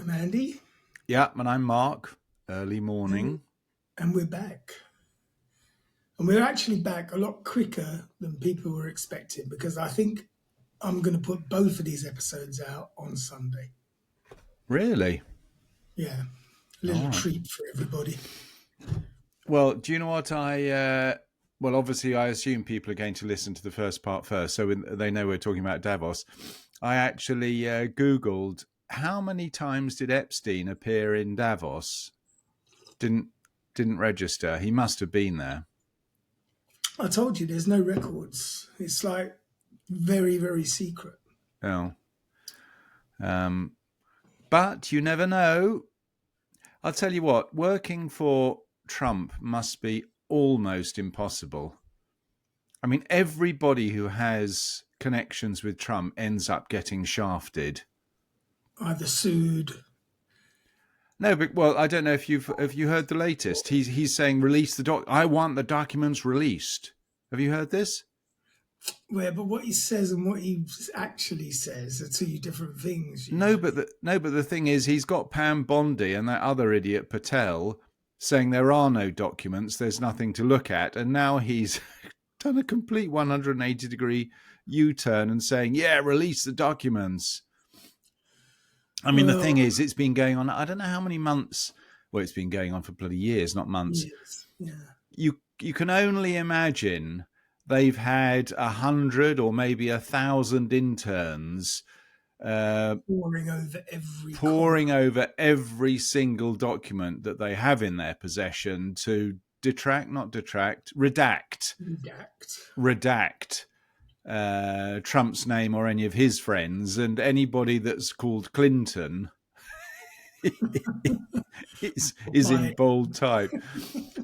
I'm Andy, Yeah, and I'm Mark. Early morning. and we're back. And we're actually back a lot quicker than people were expecting because I think I'm going to put both of these episodes out on Sunday. Really? Yeah, a All little right. treat for everybody. Well, do you know what well, obviously, I assume people are going to listen to the first part first, so they know we're talking about Davos. I actually Googled how many times did Epstein appear in Davos. Didn't register. He must have been there. I told you there's no records. It's like very, very secret. Oh. But you never know. I'll tell you what, working for Trump must be almost impossible. I mean, everybody who has connections with Trump ends up getting shafted. Either sued. No, but well, I don't know if you heard the latest. He's saying release the doc. I want the documents released. Have you heard this? Well, but what he says and what he actually says are two different things. No, Usually. but the thing is, he's got Pam Bondi and that other idiot Patel saying there are no documents. There's nothing to look at, and now he's done a complete 180-degree U-turn and saying, yeah, release the documents. I mean, the thing is, it's been going on, I don't know how many months. Well, it's been going on for bloody years, not months. Yes, yeah. You can only imagine they've had 100 or maybe 1,000 interns pouring over every single document that they have in their possession to redact Trump's name or any of his friends, and anybody that's called Clinton is in bold type.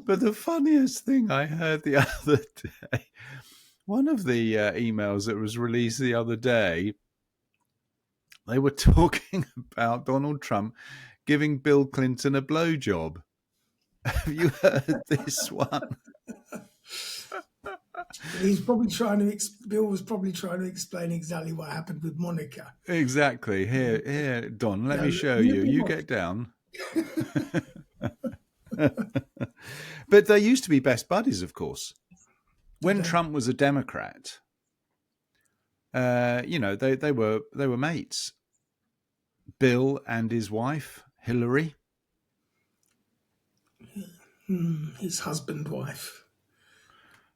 But the funniest thing I heard the other day, one of the emails that was released the other day, they were talking about Donald Trump giving Bill Clinton a blowjob. Have you heard this one? He's probably Bill was probably trying to explain exactly what happened with Monica. Exactly. Here, Don, let me show you. You get down. But they used to be best buddies, of course. When Trump was a Democrat, they were mates. Bill and his wife, Hillary. His husband, wife.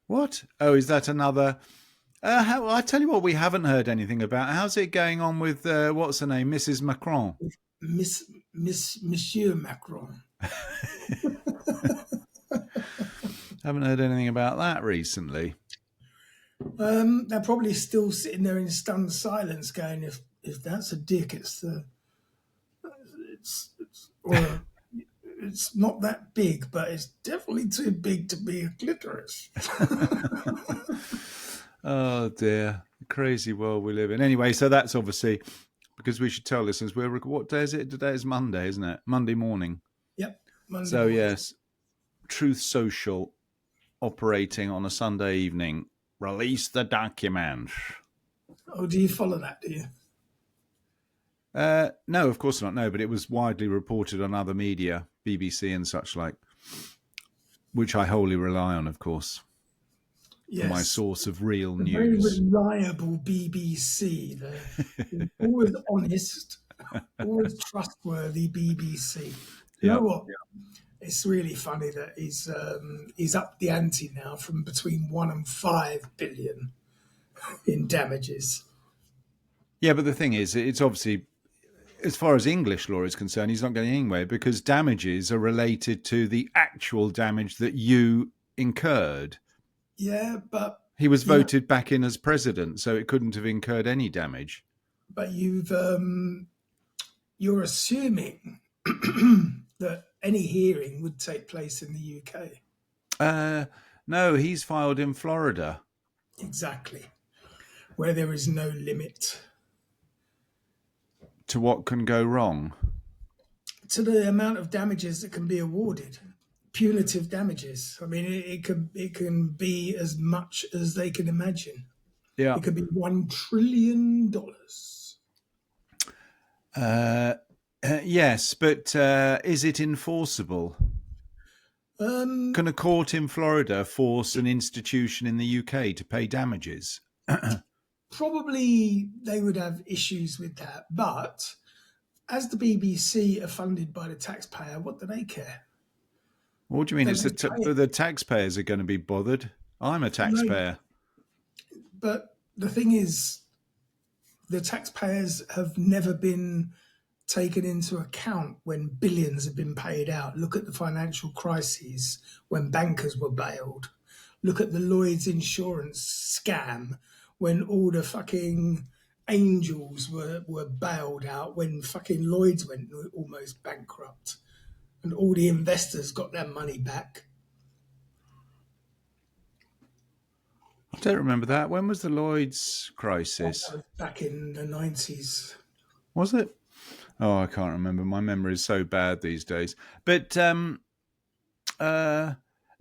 What? Oh, is that another? I tell you what, we haven't heard anything about. How's it going on with what's her name, Mrs. Macron? Monsieur Macron. Haven't heard anything about that recently. They're probably still sitting there in stunned silence, going, "If that's a dick, it's not that big, but it's definitely too big to be a clitoris." Oh dear, crazy world we live in. Anyway, so that's obviously because we should tell listeners what day is it? Today is Monday, isn't it? Monday morning. Yep. Monday morning. Yes, Truth Social operating on a Sunday evening. Release the documents. Oh, do you follow that? Do you? No, of course not. No, but it was widely reported on other media, BBC and such like, which I wholly rely on, of course. Yes. For my source of real news. Very reliable BBC. They're always honest, always trustworthy BBC. You know what? It's really funny that he's up the ante now from between 1 and 5 billion in damages. Yeah, but the thing is, it's obviously, as far as English law is concerned, he's not going anywhere because damages are related to the actual damage that you incurred. Yeah, but he was voted back in as president, so it couldn't have incurred any damage. But you're assuming that any hearing would take place in the UK. No, he's filed in Florida. Exactly, where there is no limit to what can go wrong. To the amount of damages that can be awarded. Punitive damages. I mean, it can be as much as they can imagine. Yeah, it could be $1 trillion. Yes, but is it enforceable? Can a court in Florida force an institution in the UK to pay damages? Probably they would have issues with that, but as the BBC are funded by the taxpayer, what do they care? What do you mean? They It's just pay it. the taxpayers are going to be bothered. I'm a No, taxpayer. but the thing is, the taxpayers have never been taken into account when billions have been paid out. Look at the financial crises when bankers were bailed. Look at the Lloyd's insurance scam when all the fucking angels were bailed out when fucking Lloyd's went almost bankrupt and all the investors got their money back. I don't remember that. When was the Lloyd's That crisis? was back in the 90s. Was it? Oh, I can't remember. My memory is so bad these days. But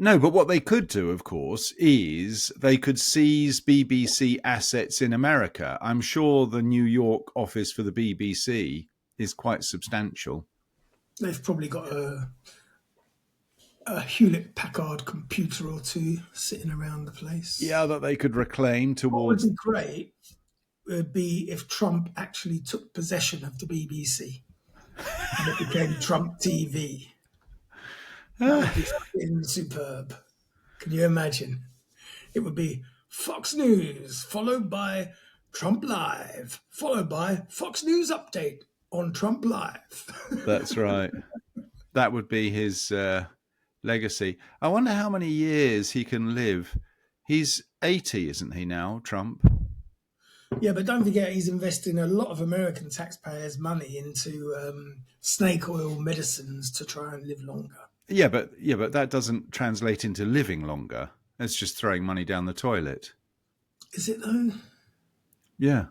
no, but what they could do, of course, is they could seize BBC assets in America. I'm sure the New York office for the BBC is quite substantial. They've probably got a Hewlett Packard computer or two sitting around the place. Yeah, that they could reclaim What would towards. be great would be if Trump actually took possession of the BBC and it became Trump TV. That would be fucking superb. Can you imagine? It would be Fox News, followed by Trump Live, followed by Fox News Update on Trump Live. That's right. That would be his legacy. I wonder how many years he can live. He's 80, isn't he now, Trump? Yeah, but don't forget he's investing a lot of American taxpayers' money into snake oil medicines to try and live longer. Yeah, but that doesn't translate into living longer. It's just throwing money down the toilet. Is it though? Yeah.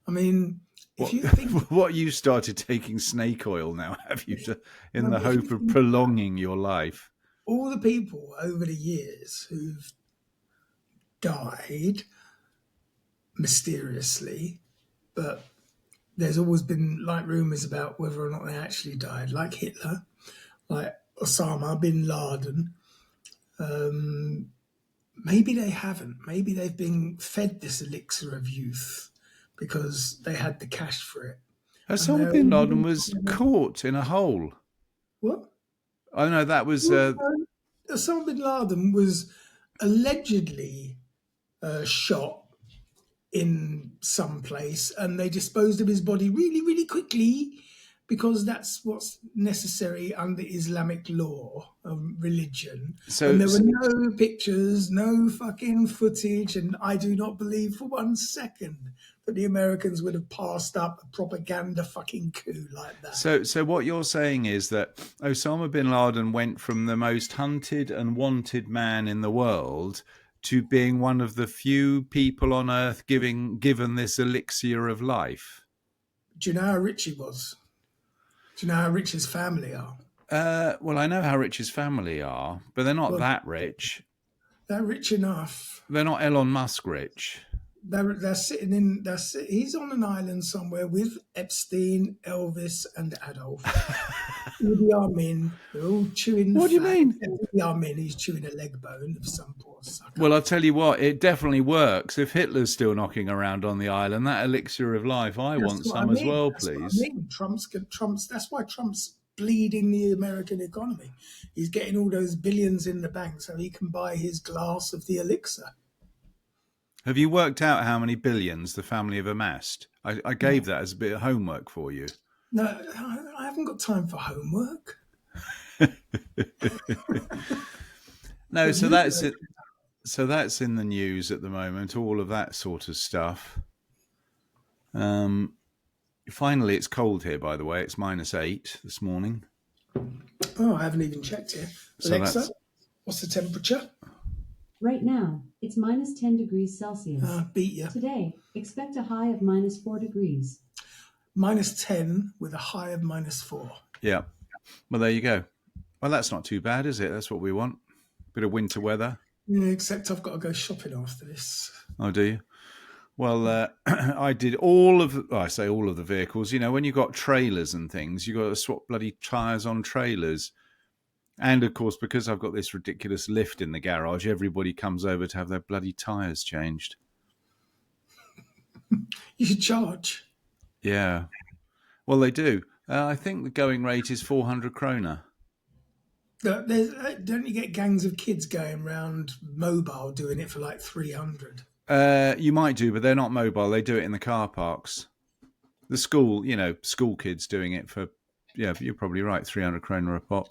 I mean, if What you think what you started taking snake oil now, have you, in no, the but if you hope of think prolonging your life? all the people over the years who've died mysteriously, but there's always been like rumors about whether or not they actually died, like Hitler, like Osama bin Laden. Maybe they haven't. Maybe they've been fed this elixir of youth because they had the cash for it. And Osama they're bin all Laden was caught in a hole. what? Oh no, that was Osama bin Laden was allegedly shot in some place and they disposed of his body really, really quickly because that's what's necessary under Islamic law of religion. so. And there were no pictures, no fucking footage, and I do not believe for 1 second that the Americans would have passed up a propaganda fucking coup like that. So what you're saying is that Osama bin Laden went from the most hunted and wanted man in the world to being one of the few people on earth given this elixir of life. Do you know how rich he was? Do you know how rich his family are? Well, I know how rich his family are, but they're not Well, that rich. they're rich enough. They're not Elon Musk rich. They're sitting in. He's on an island somewhere with Epstein, Elvis, and Adolf. Idi Amin, they're all chewing. What do you mean? Idi Amin, he's chewing a leg bone of some poor sucker. Well, I'll tell you what, it definitely works. If Hitler's still knocking around on the island, that elixir of life, I want some as well, please. What I mean. Trump's. That's why Trump's bleeding the American economy. He's getting all those billions in the bank so he can buy his glass of the elixir. Have you worked out how many billions the family have amassed? I gave that as a bit of homework for you. No, I haven't got time for homework. No, so that's it. So that's in the news at the moment. All of that sort of stuff. Finally, it's cold here. By the way, it's -8 this morning. Oh, I haven't even checked here. So Alexa, what's the temperature? Right now, it's -10 degrees Celsius. Beat you. Today, expect a high of -4 degrees. -10 with a high of -4. Yeah. Well, there you go. Well, that's not too bad, is it? That's what we want. Bit of winter weather. Yeah, except I've got to go shopping after this. Oh, do you? Well, I did all of, I say all of the vehicles. You know, when you've got trailers and things, you've got to swap bloody tyres on trailers. And of course, because I've got this ridiculous lift in the garage, everybody comes over to have their bloody tyres changed. You should charge. Yeah. Well, they do. I think the going rate is 400 kroner. Don't you get gangs of kids going around mobile doing it for like 300? You might do, but they're not mobile. They do it in the car parks. The school, school kids doing it for, yeah, you're probably right, 300 kroner a pop.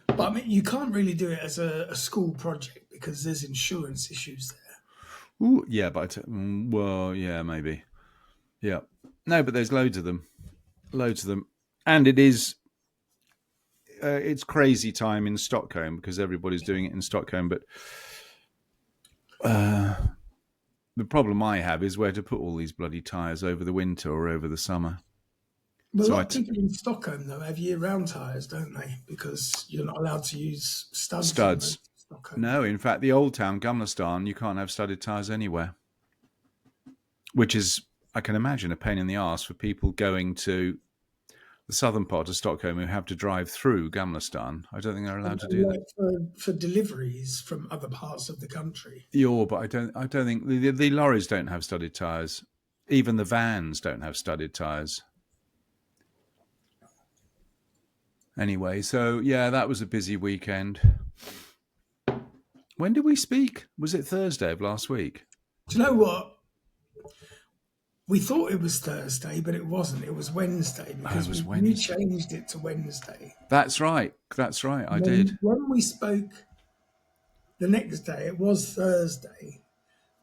But I mean, you can't really do it as a school project because there's insurance issues there. Ooh, yeah, but well, yeah, maybe. Yeah. No, but there's loads of them. Loads of them. And it is, it's crazy time in Stockholm because everybody's doing it in Stockholm. But the problem I have is where to put all these bloody tyres over the winter or over the summer. Well, a lot of people in Stockholm, though, have year-round tyres, don't they? Because you're not allowed to use studs. Studs. No, in fact, the old town, Gamla, you can't have studded tyres anywhere. Which is, I can imagine, a pain in the arse for people going to the southern part of Stockholm who have to drive through Gamla. I don't think they're allowed to do that. For deliveries from other parts of the country. Yeah, but I don't think the lorries don't have studded tyres. Even the vans don't have studded tyres. Anyway, so yeah, that was a busy weekend. When did we speak? Was it Thursday of last week? Do you know what? We thought it was Thursday, but it wasn't. It was Wednesday because we changed it to Wednesday. That's right. That's right. I did. When we spoke the next day, it was Thursday,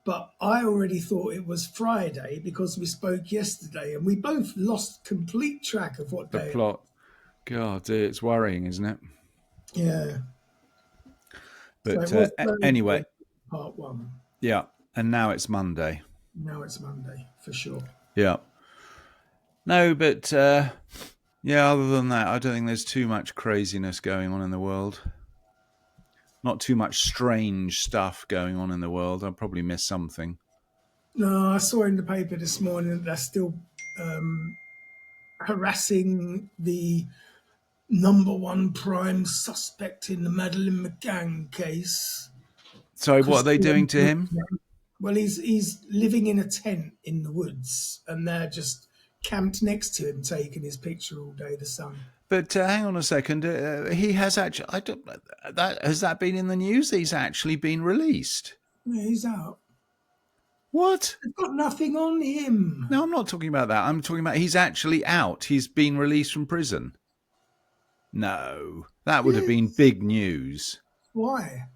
but I already thought it was Friday because we spoke yesterday, and we both lost complete track of what day. The plot. God, it's worrying, isn't it? Yeah. But so anyway. Part one. Yeah. And now it's Monday. Now it's Monday, for sure. Yeah. No, but yeah, other than that, I don't think there's too much craziness going on in the world. Not too much strange stuff going on in the world. I'll probably miss something. No, I saw in the paper this morning that they're still harassing the number one prime suspect in the Madeleine McCann case. Sorry, what are they doing to him? Well, he's living in a tent in the woods, and they're just camped next to him, taking his picture all day. The sun. But hang on a second. He has actually. Has that been in the news? He's actually been released. Yeah, he's out. What? They've got nothing on him. No, I'm not talking about that. I'm talking about he's actually out. He's been released from prison. No, that would have been big news. Why?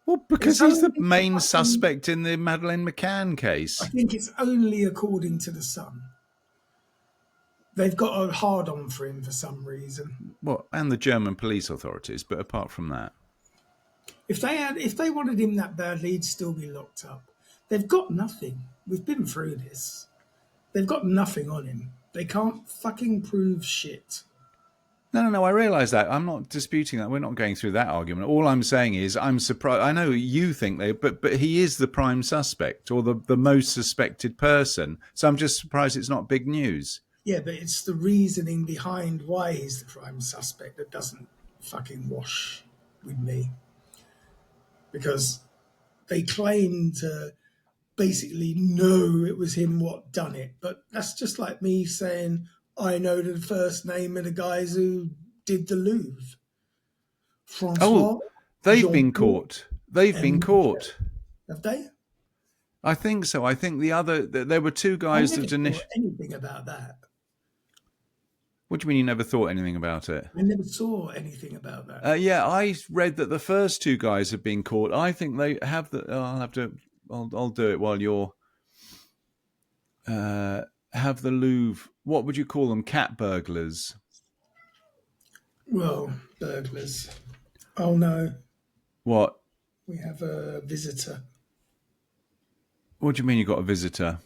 Well, because he's the main suspect in the Madeleine McCann case. I think it's only according to the Sun. They've got a hard-on for him for some reason. Well, and the German police authorities, but apart from that, if they wanted him that badly, he'd still be locked up. They've got nothing. We've been through this. They've got nothing on him. They can't fucking prove shit. No, I realise that. I'm not disputing that. We're not going through that argument. All I'm saying is I'm surprised. I know you think but he is the prime suspect or the most suspected person. So I'm just surprised it's not big news. Yeah, but it's the reasoning behind why he's the prime suspect that doesn't fucking wash with me. Because they claim to basically know it was him what done it. But that's just like me saying, I know the first name of the guys who did the Louvre. Francois. They've been caught. They've been caught. Have they? I think so. I think there were two guys that didn't thought anything about that. What do you mean you never thought anything about it? I never saw anything about that. Yeah, I read that the first two guys have been caught. I think they have I'll do it while you're have the Louvre. What would you call them? Cat burglars. Well, burglars. Oh no. What? We have a visitor. What do you mean you got a visitor?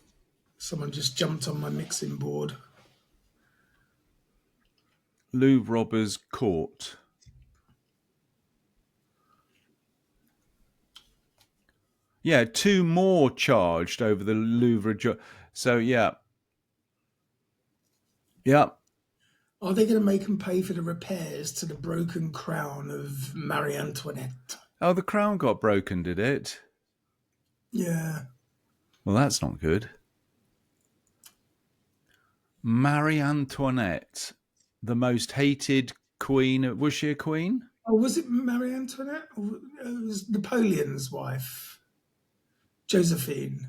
Someone just jumped on my mixing board. Louvre robbers caught. Yeah, 2 more charged over the Louvre. So, yeah. Yeah. Are they going to make them pay for the repairs to the broken crown of Marie Antoinette? Oh, the crown got broken, did it? Yeah. Well, that's not good. Marie Antoinette, the most hated queen. Was she a queen? Oh, was it Marie Antoinette? Or it was Napoleon's wife, Josephine.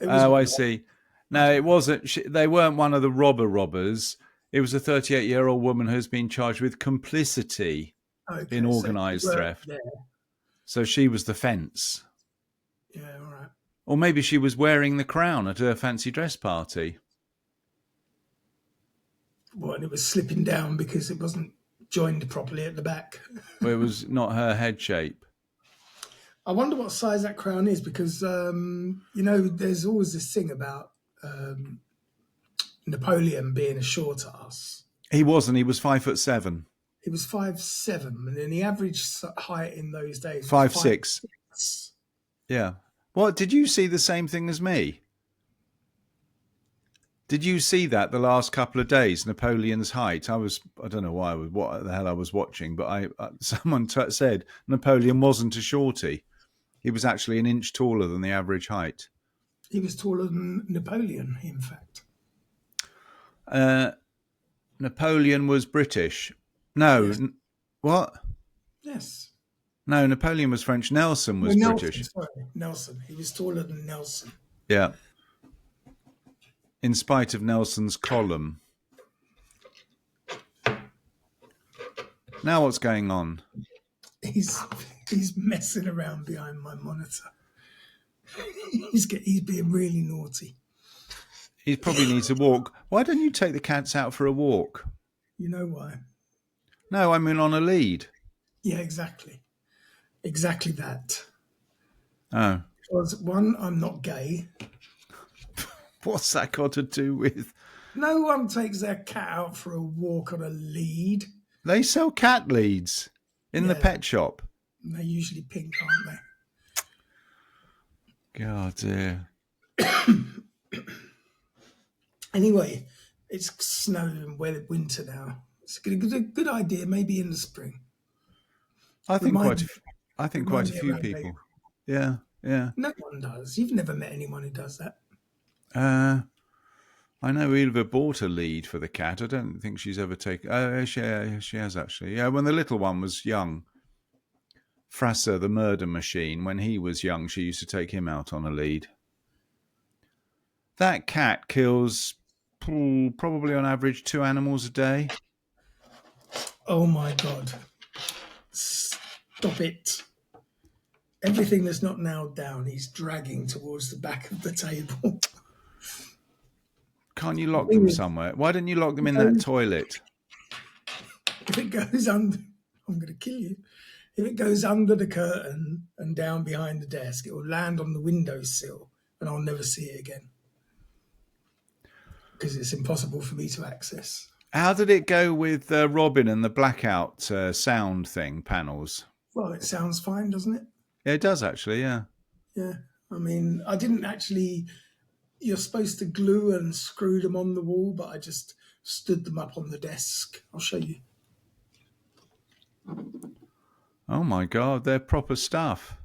It was Oh, one I of see. No, it wasn't. They weren't one of the robbers. It was a 38-year-old woman who's been charged with complicity in Okay, so she organised worked theft. there. So she was the fence. Yeah, all right. Or maybe she was wearing the crown at her fancy dress party. Well, and it was slipping down because it wasn't joined properly at the back. Well, it was not her head shape. I wonder what size that crown is because, there's always this thing about Napoleon being a short ass. He wasn't. He was 5'7". He was 5'7", and then the average height in those days was 5'6". 5'6". Yeah. What, did you see the same thing as me? Did you see that the last couple of days, Napoleon's height? I don't know why, what the hell I was watching, but someone said Napoleon wasn't a shorty. He was actually an inch taller than the average height. He was taller than Napoleon, in fact. Napoleon was British. No, Yes. What? Yes. No, Napoleon was French. Nelson was British. Sorry, Nelson. He was taller than Nelson. Yeah. In spite of Nelson's column. Now what's going on? He's messing around behind my monitor. He's being really naughty. He probably needs a walk. Why don't you take the cats out for a walk? You know why? No, I mean on a lead. Yeah, exactly. Exactly that. Oh. Because one, I'm not gay. What's that got to do with? No one takes their cat out for a walk on a lead. They sell cat leads in the pet shop. They're usually pink, aren't they? God dear. Anyway, it's snowing winter now. It's a good idea, maybe in the spring. I think quite a few around people. April. Yeah. No one does. You've never met anyone who does that. I know Eva bought a lead for the cat. I don't think she's ever taken. Oh, she has actually. Yeah, when the little one was young. Frasser, the murder machine, when he was young, she used to take him out on a lead. That cat kills probably on average 2 animals a day. Oh my God. Stop it. Everything that's not nailed down, he's dragging towards the back of the table. Can't you lock them somewhere? Why don't you lock them in that toilet? If it goes under, I'm going to kill you. If it goes under the curtain and down behind the desk, it will land on the windowsill and I'll never see it again. Because it's impossible for me to access. How did it go with Robin and the blackout sound thing, panels? Well, it sounds fine, doesn't it? Yeah, it does actually, yeah. Yeah. I mean, I didn't actually... You're supposed to glue and screw them on the wall, but I just stood them up on the desk. I'll show you. Oh my God, they're proper stuff.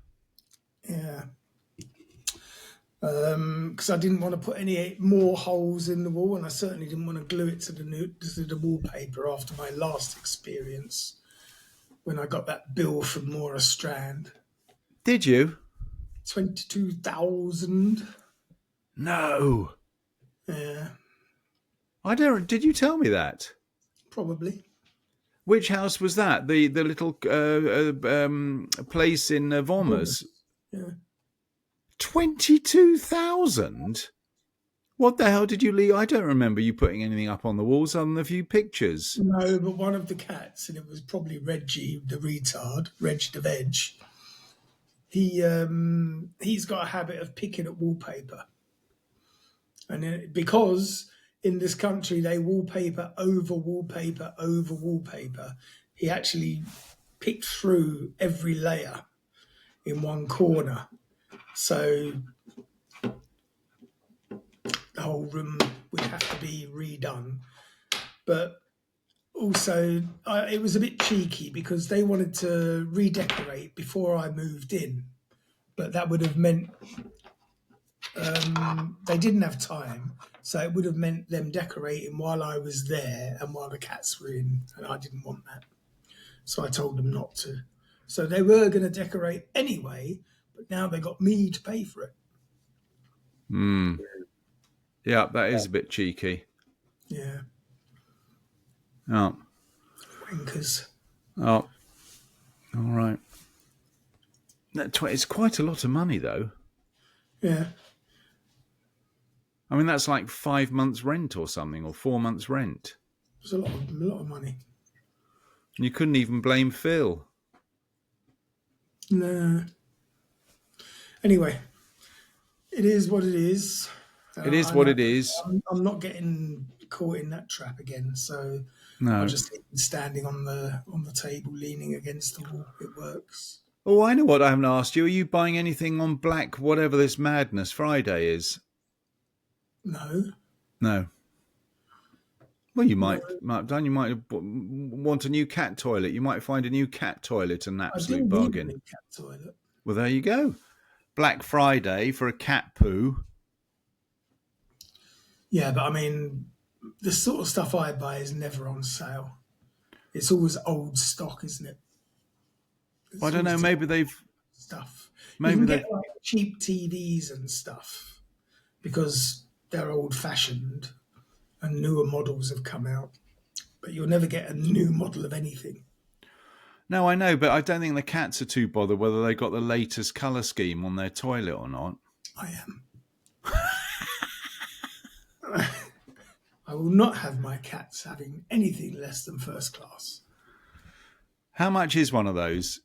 Yeah. Because I didn't want to put any more holes in the wall, and I certainly didn't want to glue it to the wallpaper after my last experience when I got that bill from Maura Strand. Did you? 22,000. No. Yeah. I don't. Did you tell me that? Probably. Which house was that? The little place in Vormers? Yeah. 22,000? What the hell did you leave? I don't remember you putting anything up on the walls other than a few pictures. No, but one of the cats, and it was probably Reggie, the retard, Reg the veg. He's got a habit of picking at wallpaper. And because in this country they wallpaper over wallpaper over wallpaper, he actually picked through every layer in one corner So the whole room would have to be redone. But also, it was a bit cheeky because they wanted to redecorate before I moved in. But that would have meant they didn't have time. So it would have meant them decorating while I was there and while the cats were in. And I didn't want that. So I told them not to. So they were going to decorate anyway, but now they got me to pay for it. Yeah, that is a bit cheeky. Yeah. Oh. Wankers. Oh. All right. It's quite a lot of money, though. Yeah. I mean, that's like 5 months' rent or something, or 4 months' rent. It was a lot of money. You couldn't even blame Phil. No. Anyway, it is what it is. It is what it is. I'm not getting caught in that trap again. So No. I'll just keep standing on the table, leaning against the wall. It works. Oh, I know what I haven't asked you. Are you buying anything on Black, whatever this Madness Friday is? No. No. Well, you might, Dan, you might want a new cat toilet. You might find a new cat toilet an absolute bargain. Need a new cat toilet. Well, there you go. Black Friday for a cat poo. Yeah, but I mean, the sort of stuff I buy is never on sale. It's always old stock, isn't it? I don't know. Maybe they've stuff. Maybe you can they get like cheap TVs and stuff because they're old-fashioned and newer models have come out. But you'll never get a new model of anything. No, I know, but I don't think the cats are too bothered whether they got the latest colour scheme on their toilet or not. I am. I will not have my cats having anything less than first class. How much is one of those?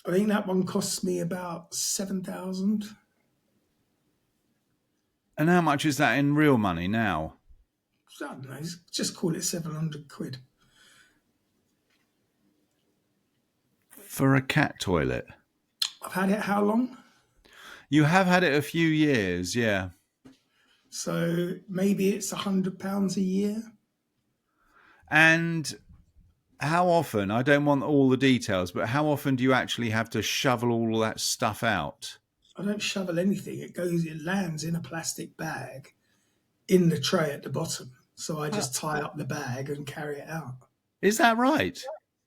I think that one costs me about 7,000. And how much is that in real money now? I don't know, just call it 700 quid. For a cat toilet? I've had it how long? You have had it a few years, yeah. So maybe it's £100 a year. And how often, I don't want all the details, but how often do you actually have to shovel all that stuff out? I don't shovel anything. It lands in a plastic bag in the tray at the bottom. So I just tie up the bag and carry it out. Is that right?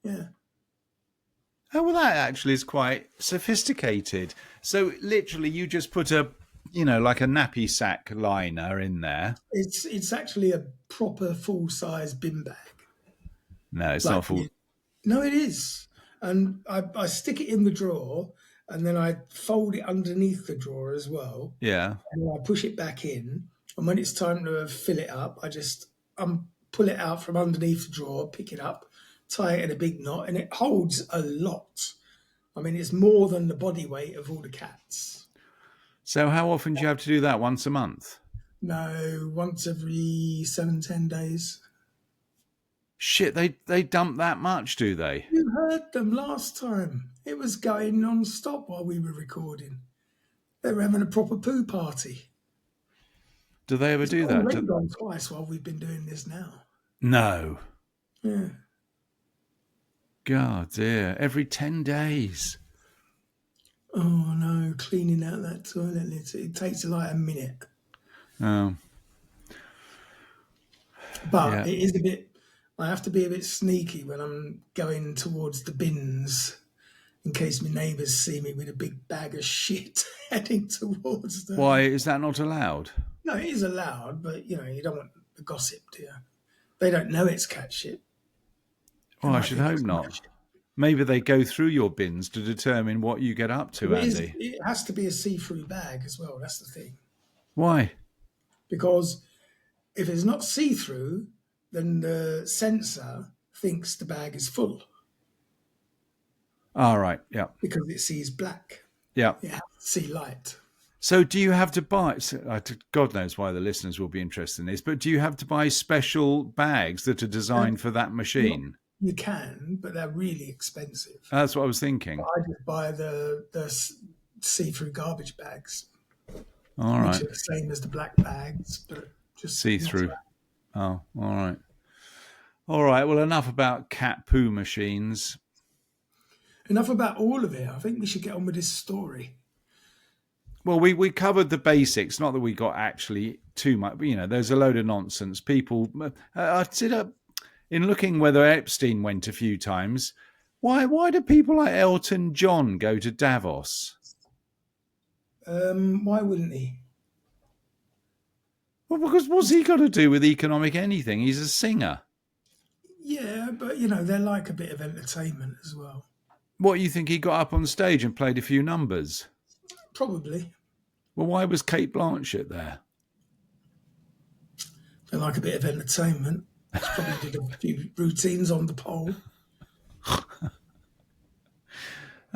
Yeah. Oh, well, that actually is quite sophisticated. So literally you just put like a nappy sack liner in there. It's actually a proper full-size bin bag. No, it's not full. No, it is. And I stick it in the drawer and then I fold it underneath the drawer as well. Yeah. And I push it back in. And when it's time to fill it up, I just pull it out from underneath the drawer, pick it up, tie it in a big knot, and it holds a lot. I mean, it's more than the body weight of all the cats. So how often do you have to do that? Once a month? No, once every 7-10 days. Shit, they dump that much, do they? You heard them last time. It was going non-stop while we were recording. They were having a proper poo party. Do they ever do that? It's already gone twice while we've been doing this now. No. Yeah. God, dear. Every 10 days. Oh, no. Cleaning out that toilet. It takes like a minute. Oh. But it is a bit... I have to be a bit sneaky when I'm going towards the bins in case my neighbours see me with a big bag of shit heading towards them. Why? Is that not allowed? No, it is allowed, but, you don't want the gossip, do you? They don't know it's cat shit. Well, I should hope not. Maybe they go through your bins to determine what you get up to, Andy. It has to be a see-through bag as well. That's the thing. Why? Because if it's not see-through, then the sensor thinks the bag is full. All right, yeah. Because it sees black. Yeah. It has to see light. So do you have to buy, God knows why the listeners will be interested in this, but do you have to buy special bags that are designed for that machine? You can, but they're really expensive. That's what I was thinking. I just buy the see-through garbage bags, All which right. are the same as the black bags, but just See-through. Oh, all right. All right. Well, enough about cat poo machines. Enough about all of it. I think we should get on with this story. Well, we covered the basics. Not that we got actually too much. But, there's a load of nonsense. People, I said, in looking whether Epstein went a few times, why do people like Elton John go to Davos? Why wouldn't he? Well, because what's he got to do with economic anything? He's a singer. Yeah, but they like a bit of entertainment as well. What, you think he got up on stage and played a few numbers? Probably. Well, why was Kate Blanchett there? They like a bit of entertainment. He probably did a few routines on the pole.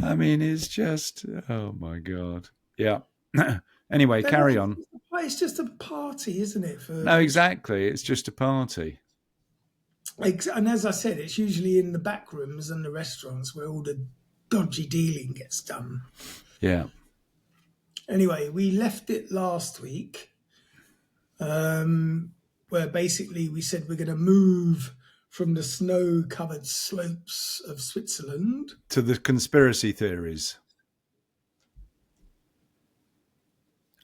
I mean, it's just, oh my God. Yeah. Anyway, carry on. It's just a party, isn't it? No, exactly. It's just a party. And as I said, it's usually in the back rooms and the restaurants where all the dodgy dealing gets done. Yeah. Anyway, we left it last week where basically we said we're going to move from the snow-covered slopes of Switzerland to the conspiracy theories.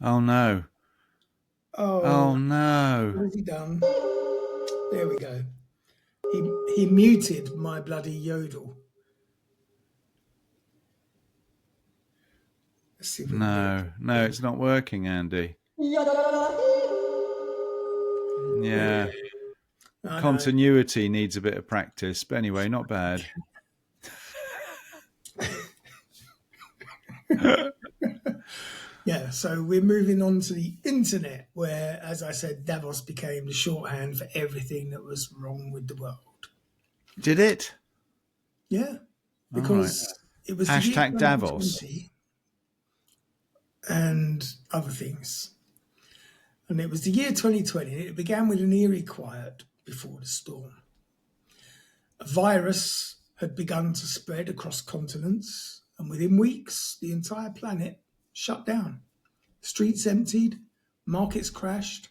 Oh, no. Oh, no. What has he done? There we go. He muted my bloody yodel. Let's see if we No, it's not working, Andy. Yeah. Continuity needs a bit of practice, but anyway, not bad. Yeah, so we're moving on to the internet, where, as I said, Davos became the shorthand for everything that was wrong with the world. Did it? Yeah, because it was hashtag Davos and other things. And it was the year 2020, and it began with an eerie quiet before the storm. A virus had begun to spread across continents, and within weeks, the entire planet shut down. Streets emptied, markets crashed,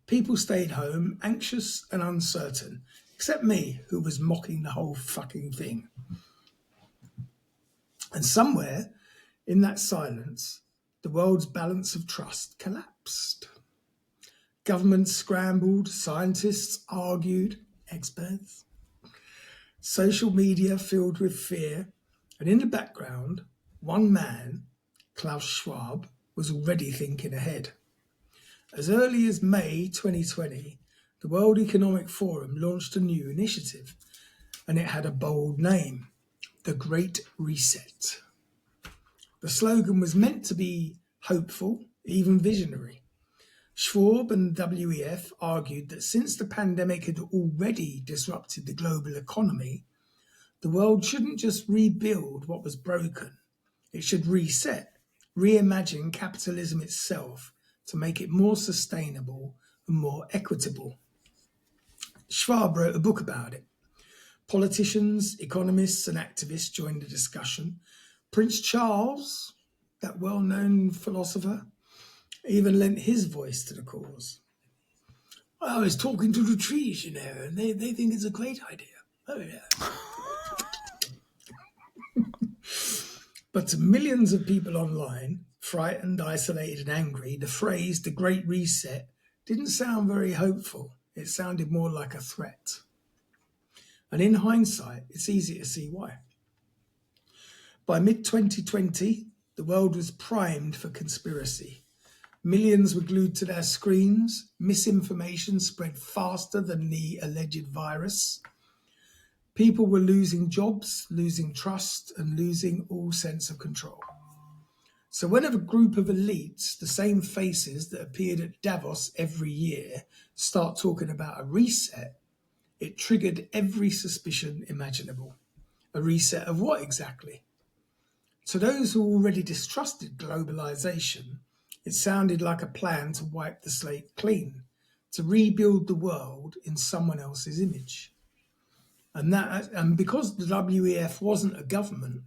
people stayed home, anxious and uncertain, except me, who was mocking the whole fucking thing. And somewhere in that silence, the world's balance of trust collapsed. Governments scrambled, scientists argued, experts. Social media filled with fear, and in the background, one man, Klaus Schwab, was already thinking ahead. As early as May 2020, the World Economic Forum launched a new initiative, and it had a bold name, the Great Reset. The slogan was meant to be hopeful, even visionary. Schwab and WEF argued that since the pandemic had already disrupted the global economy, the world shouldn't just rebuild what was broken. It should reset, reimagine capitalism itself to make it more sustainable and more equitable. Schwab wrote a book about it. Politicians, economists, and activists joined the discussion. Prince Charles, that well-known philosopher, even lent his voice to the cause. I was talking to the trees, and they think it's a great idea. Oh, yeah. But to millions of people online, frightened, isolated, and angry, the phrase, the Great Reset, didn't sound very hopeful. It sounded more like a threat. And in hindsight, it's easy to see why. By mid-2020, the world was primed for conspiracy. Millions were glued to their screens. Misinformation spread faster than the alleged virus. People were losing jobs, losing trust, and losing all sense of control. So when a group of elites, the same faces that appeared at Davos every year, start talking about a reset, it triggered every suspicion imaginable. A reset of what exactly? To those who already distrusted globalization, it sounded like a plan to wipe the slate clean, to rebuild the world in someone else's image. And because the WEF wasn't a government,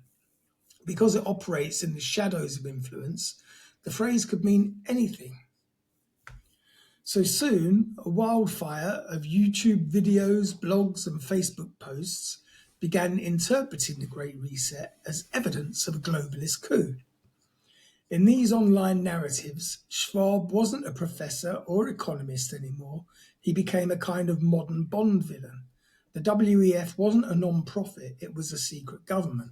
Because it operates in the shadows of influence, the phrase could mean anything. So soon, a wildfire of YouTube videos, blogs, and Facebook posts began interpreting the Great Reset as evidence of a globalist coup. In these online narratives, Schwab wasn't a professor or economist anymore. He became a kind of modern Bond villain. The WEF wasn't a non-profit, it was a secret government.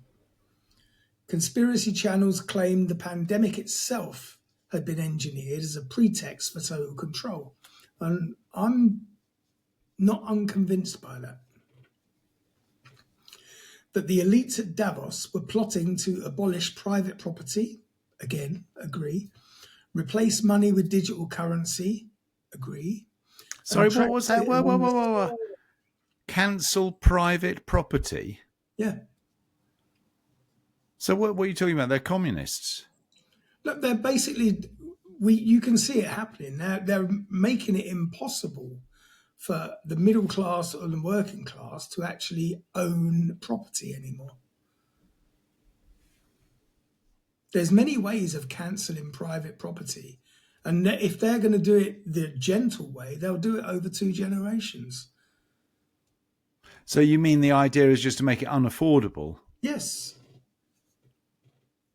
Conspiracy channels claimed the pandemic itself had been engineered as a pretext for total control. And I'm not unconvinced by that. That the elites at Davos were plotting to abolish private property, again, agree. Replace money with digital currency, agree. Sorry, what was that? Whoa. Cancel private property? Yeah. So what are you talking about? They're communists. Look, they're basically, you can see it happening. They're making it impossible for the middle class or the working class to actually own property anymore. There's many ways of cancelling private property. And if they're going to do it the gentle way, they'll do it over 2 generations. So you mean the idea is just to make it unaffordable? Yes.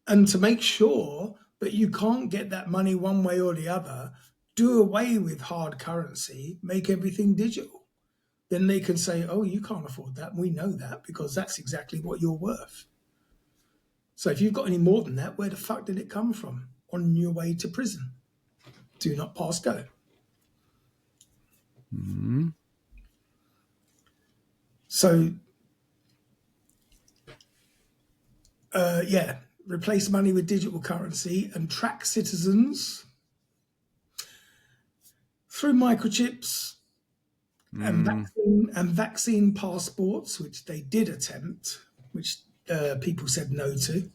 And to make sure that you can't get that money one way or the other, do away with hard currency, make everything digital. Then they can say, oh, you can't afford that. We know that because that's exactly what you're worth. So if you've got any more than that, where the fuck did it come from? On your way to prison. Do not pass go. Mm-hmm. So, replace money with digital currency and track citizens through microchips and vaccine passports, which they did attempt, which people said no to.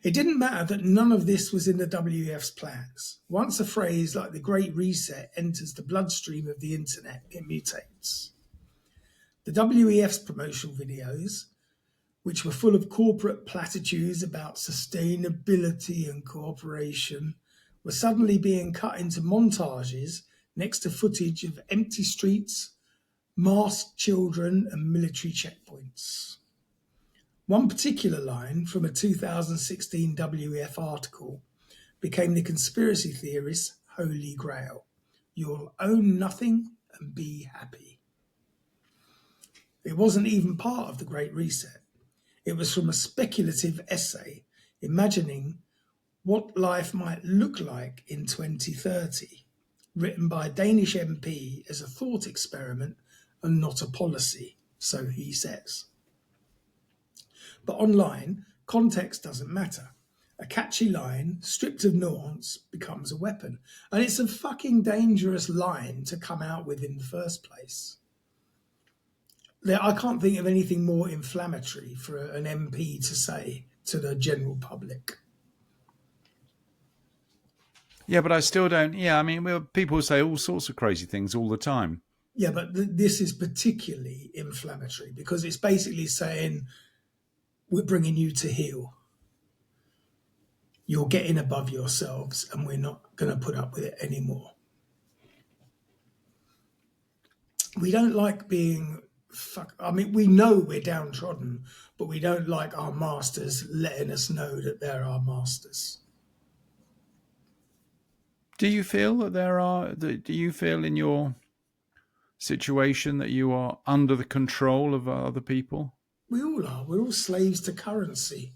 It didn't matter that none of this was in the WEF's plans. Once a phrase like the Great Reset enters the bloodstream of the internet, it mutates. The WEF's promotional videos, which were full of corporate platitudes about sustainability and cooperation, were suddenly being cut into montages next to footage of empty streets, masked children, and military checkpoints. One particular line from a 2016 WEF article became the conspiracy theorists' holy grail. You'll own nothing and be happy. It wasn't even part of the Great Reset. It was from a speculative essay imagining what life might look like in 2030, written by a Danish MP as a thought experiment and not a policy, so he says. But online, context doesn't matter. A catchy line, stripped of nuance, becomes a weapon. And it's a fucking dangerous line to come out with in the first place. I can't think of anything more inflammatory for an MP to say to the general public. Yeah, but I still don't. Yeah, I mean, people say all sorts of crazy things all the time. Yeah, but this is particularly inflammatory because it's basically saying, we're bringing you to heel. You're getting above yourselves and we're not going to put up with it anymore. We don't like being... we know we're downtrodden, but we don't like our masters letting us know that they're our masters. Do you feel that do you feel in your situation that you are under the control of other people? We all are. We're all slaves to currency.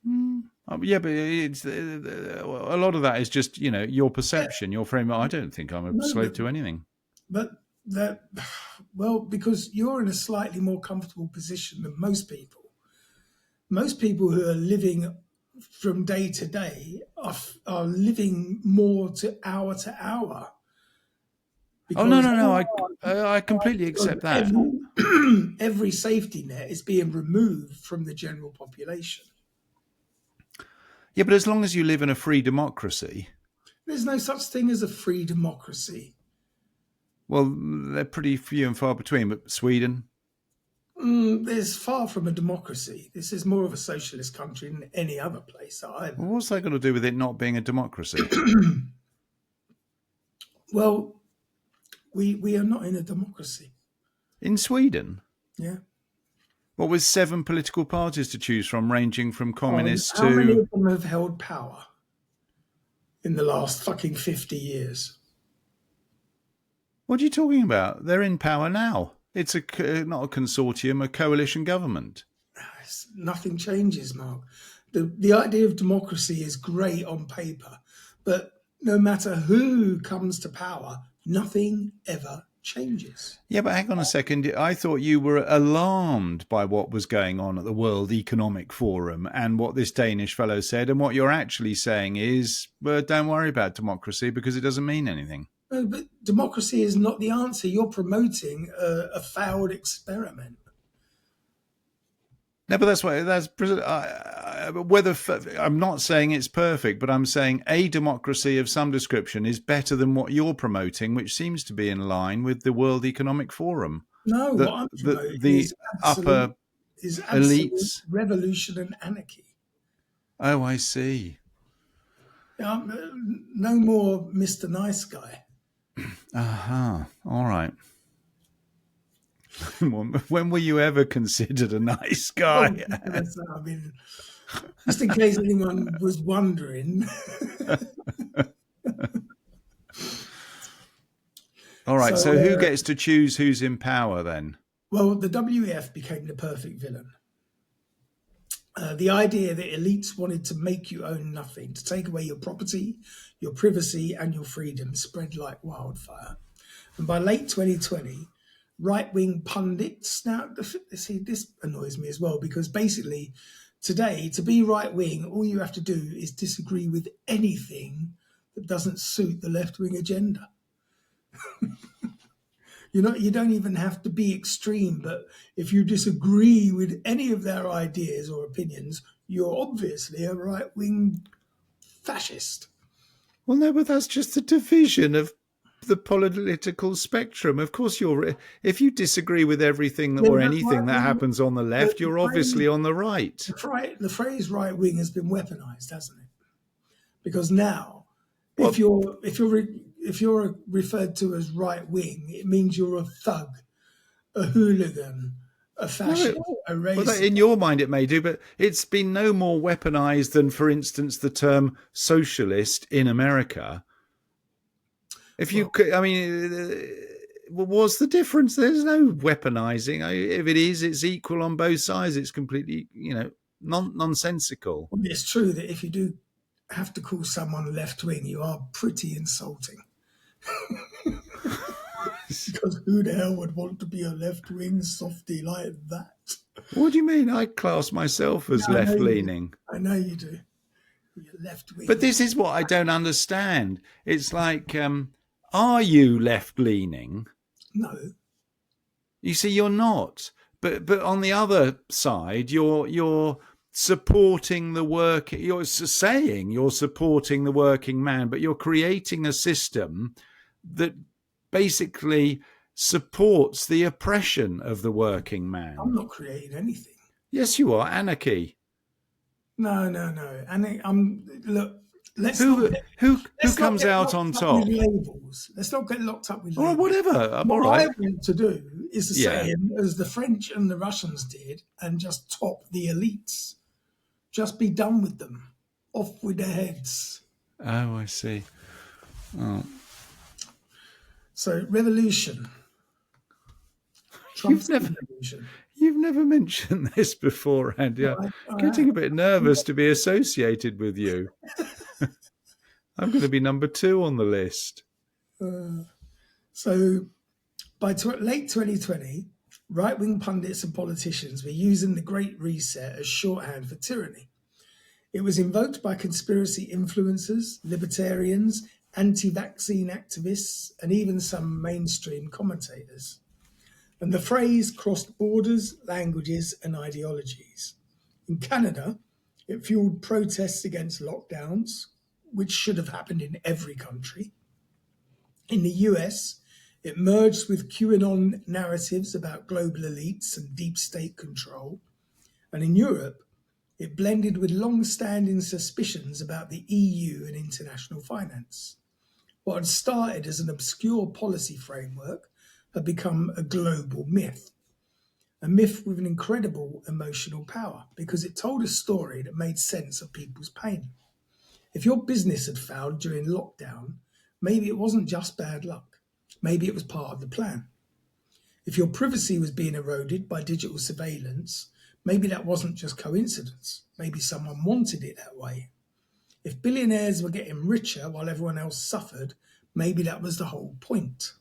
Yeah, but it's a lot of that is just, your perception, your frame. I don't think I'm a slave to anything. But because you're in a slightly more comfortable position than most people. Most people who are living from day to day are living more to hour. Oh, no. I completely accept that. Every safety net is being removed from the general population. Yeah, but as long as you live in a free democracy... There's no such thing as a free democracy. Well, they're pretty few and far between, but Sweden... There's far from a democracy. This is more of a socialist country than any other place that I've. Well, what's that got to do with it not being a democracy? Well, we are not in a democracy. In Sweden? Yeah. What, with 7 political parties to choose from, ranging from communists How many to... of them have held power in the last fucking 50 years? What are you talking about? They're in power now. It's not a consortium, a coalition government. Nothing changes, Mark. The idea of democracy is great on paper, but no matter who comes to power, nothing ever changes. Yeah, but hang on a second. I thought you were alarmed by what was going on at the World Economic Forum and what this Danish fellow said. And what you're actually saying is, well, don't worry about democracy because it doesn't mean anything. No, but democracy is not the answer. You're promoting a failed experiment. No, but I'm not saying it's perfect, but I'm saying a democracy of some description is better than what you're promoting, which seems to be in line with the World Economic Forum. No, what I'm promoting is absolute elites, revolution and anarchy. Oh, I see. No more Mr. Nice Guy. All right. When were you ever considered a nice guy? I mean, just in case anyone was wondering. All right. So who gets to choose who's in power then? Well, the WEF became the perfect villain. The idea that elites wanted to make you own nothing, to take away your property, your privacy, and your freedom spread like wildfire. And by late 2020, right-wing pundits, now, see, this annoys me as well, because basically today, to be right-wing, all you have to do is disagree with anything that doesn't suit the left-wing agenda. You don't even have to be extreme, but if you disagree with any of their ideas or opinions, you're obviously a right-wing fascist. Well, no, but that's just the division of the political spectrum. Of course, if you disagree with everything or anything that happens on the left, you're obviously on the right. The phrase right-wing has been weaponized, hasn't it? Because now, if you're referred to as right-wing, it means you're a thug, a hooligan, a fascist, a racist. Well, in your mind it may do, but it's been no more weaponized than, for instance, the term socialist in America. What's the difference? There's no weaponizing. If it is, it's equal on both sides. It's completely, nonsensical. Well, it's true that if you do have to call someone left-wing, you are pretty insulting. Because who the hell would want to be a left-wing softy like that? What do you mean? I class myself as left-leaning. I know you do. You're left-wing. But this is what I don't understand. It's like, are you left-leaning? No. You see, you're not. But on the other side, you're supporting the work. You're saying you're supporting the working man, but you're creating a system that basically supports the oppression of the working man. I'm not creating anything. Yes, you are. Anarchy. No. Look. Who comes out on top? Labels. Let's not get locked up with labels. Or whatever. What I want to do is to say, as the French and the Russians did, and just top the elites. Just be done with them. Off with their heads. Oh, I see. Oh. So, revolution. Trump's revolution. You've never mentioned this beforehand. Yeah, I'm getting a bit nervous to be associated with you. I'm going to be number 2 on the list. So, by late 2020, right-wing pundits and politicians were using the Great Reset as shorthand for tyranny. It was invoked by conspiracy influencers, libertarians, anti-vaccine activists, and even some mainstream commentators. And the phrase crossed borders, languages, and ideologies. In Canada, it fueled protests against lockdowns, which should have happened in every country. In the US, It merged with QAnon narratives about global elites and deep state control. And in Europe, it blended with long-standing suspicions about the EU and international finance. What had started as an obscure policy framework had become a global myth. A myth with an incredible emotional power because it told a story that made sense of people's pain. If your business had failed during lockdown, maybe it wasn't just bad luck. Maybe it was part of the plan. If your privacy was being eroded by digital surveillance, maybe that wasn't just coincidence. Maybe someone wanted it that way. If billionaires were getting richer while everyone else suffered, maybe that was the whole point.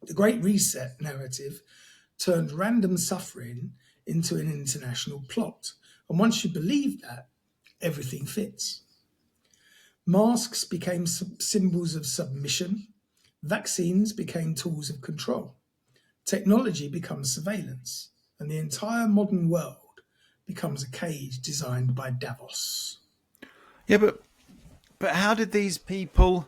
The Great Reset narrative turned random suffering into an international plot. And once you believe that, everything fits. Masks became symbols of submission. Vaccines became tools of control. Technology becomes surveillance. And the entire modern world becomes a cage designed by Davos. Yeah, but how did these people...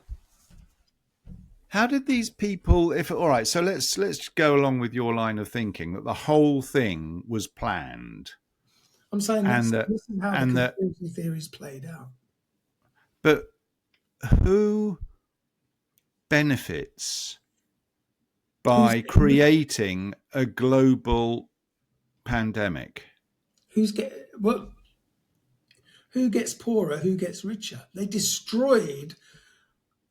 if all right, so let's go along with your line of thinking that the whole thing was planned. I'm saying this is how the conspiracy theories played out. But who benefits by creating a global pandemic? Who gets poorer? Who gets richer? They destroyed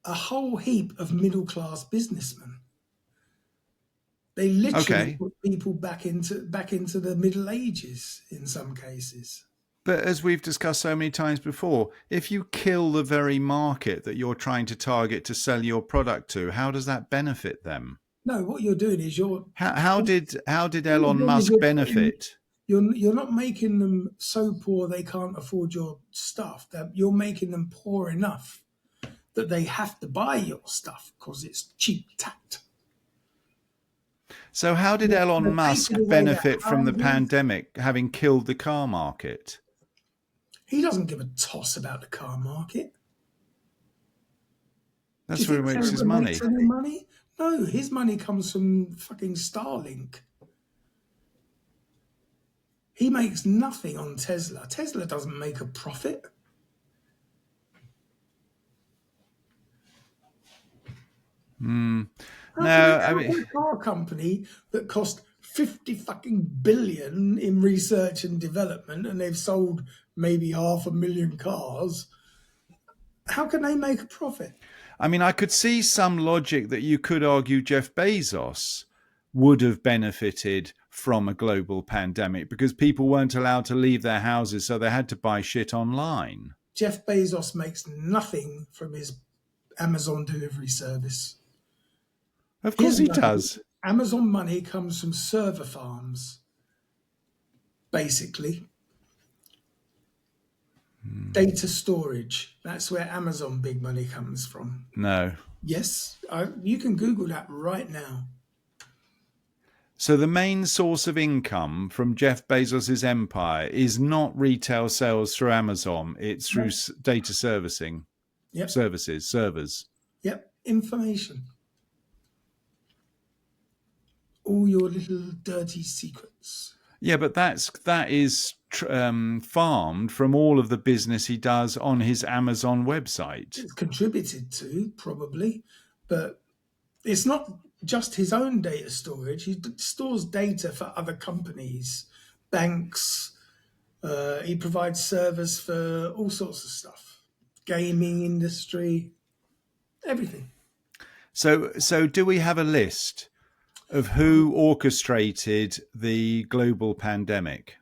a whole heap of middle-class businessmen. They literally put people back into the Middle Ages in some cases. But as we've discussed so many times before, if you kill the very market that you're trying to target to sell your product to, how does that benefit them? No, what you're doing is how did Elon Musk benefit? You're not making them so poor they can't afford your stuff. You're making them poor enough that they have to buy your stuff because it's cheap tat. So how did Elon Musk benefit from the pandemic, having killed the car market? He doesn't give a toss about the car market. That's where he makes his money. No, his money comes from fucking Starlink. He makes nothing on Tesla. Tesla doesn't make a profit. No, I mean, a car company that cost 50 fucking billion in research and development, and they've sold maybe 500,000 cars. How can they make a profit? I mean, I could see some logic that you could argue Jeff Bezos would have benefited from a global pandemic because people weren't allowed to leave their houses, so they had to buy shit online. Jeff Bezos makes nothing from his Amazon delivery service. Of course he does. Amazon money comes from server farms, basically. Data storage. That's where Amazon big money comes from. No. Yes, you can Google that right now. So the main source of income from Jeff Bezos's empire is not retail sales through Amazon. It's through data servicing. Yep. Servers. Yep, information. All your little dirty secrets. Yeah, but that is farmed from all of the business he does on his Amazon website. It's contributed to, probably, but it's not just his own data storage. He stores data for other companies, banks. He provides servers for all sorts of stuff, gaming industry, everything. So do we have a list of who orchestrated the global pandemic?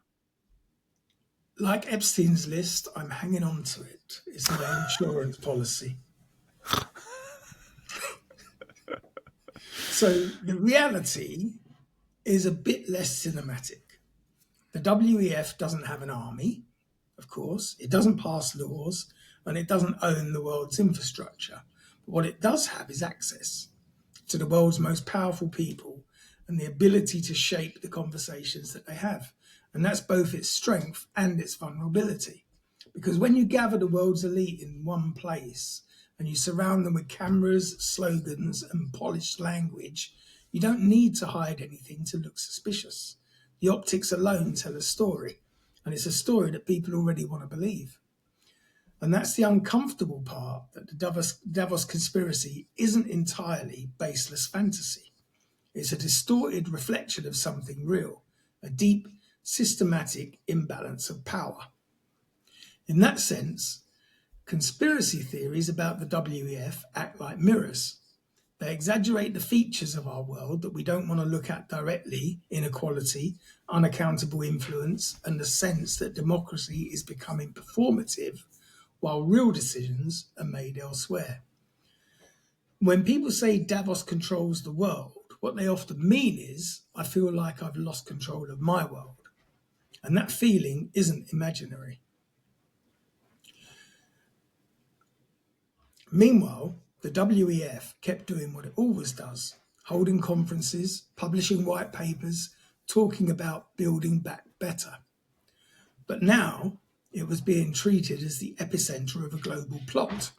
Like Epstein's list, I'm hanging on to it. It's my insurance policy. So the reality is a bit less cinematic. The WEF doesn't have an army, of course. It doesn't pass laws, and it doesn't own the world's infrastructure. But what it does have is access to the world's most powerful people and the ability to shape the conversations that they have. And that's both its strength and its vulnerability. Because when you gather the world's elite in one place and you surround them with cameras, slogans, and polished language, you don't need to hide anything to look suspicious. The optics alone tell a story, and it's a story that people already want to believe. And that's the uncomfortable part, that the Davos conspiracy isn't entirely baseless fantasy. It's a distorted reflection of something real, a deep, systematic imbalance of power. In that sense, conspiracy theories about the WEF act like mirrors. They exaggerate the features of our world that we don't want to look at directly: inequality, unaccountable influence, and the sense that democracy is becoming performative while real decisions are made elsewhere. When people say Davos controls the world, what they often mean is, I feel like I've lost control of my world. And that feeling isn't imaginary. Meanwhile, the WEF kept doing what it always does, holding conferences, publishing white papers, talking about building back better. But now it was being treated as the epicenter of a global plot.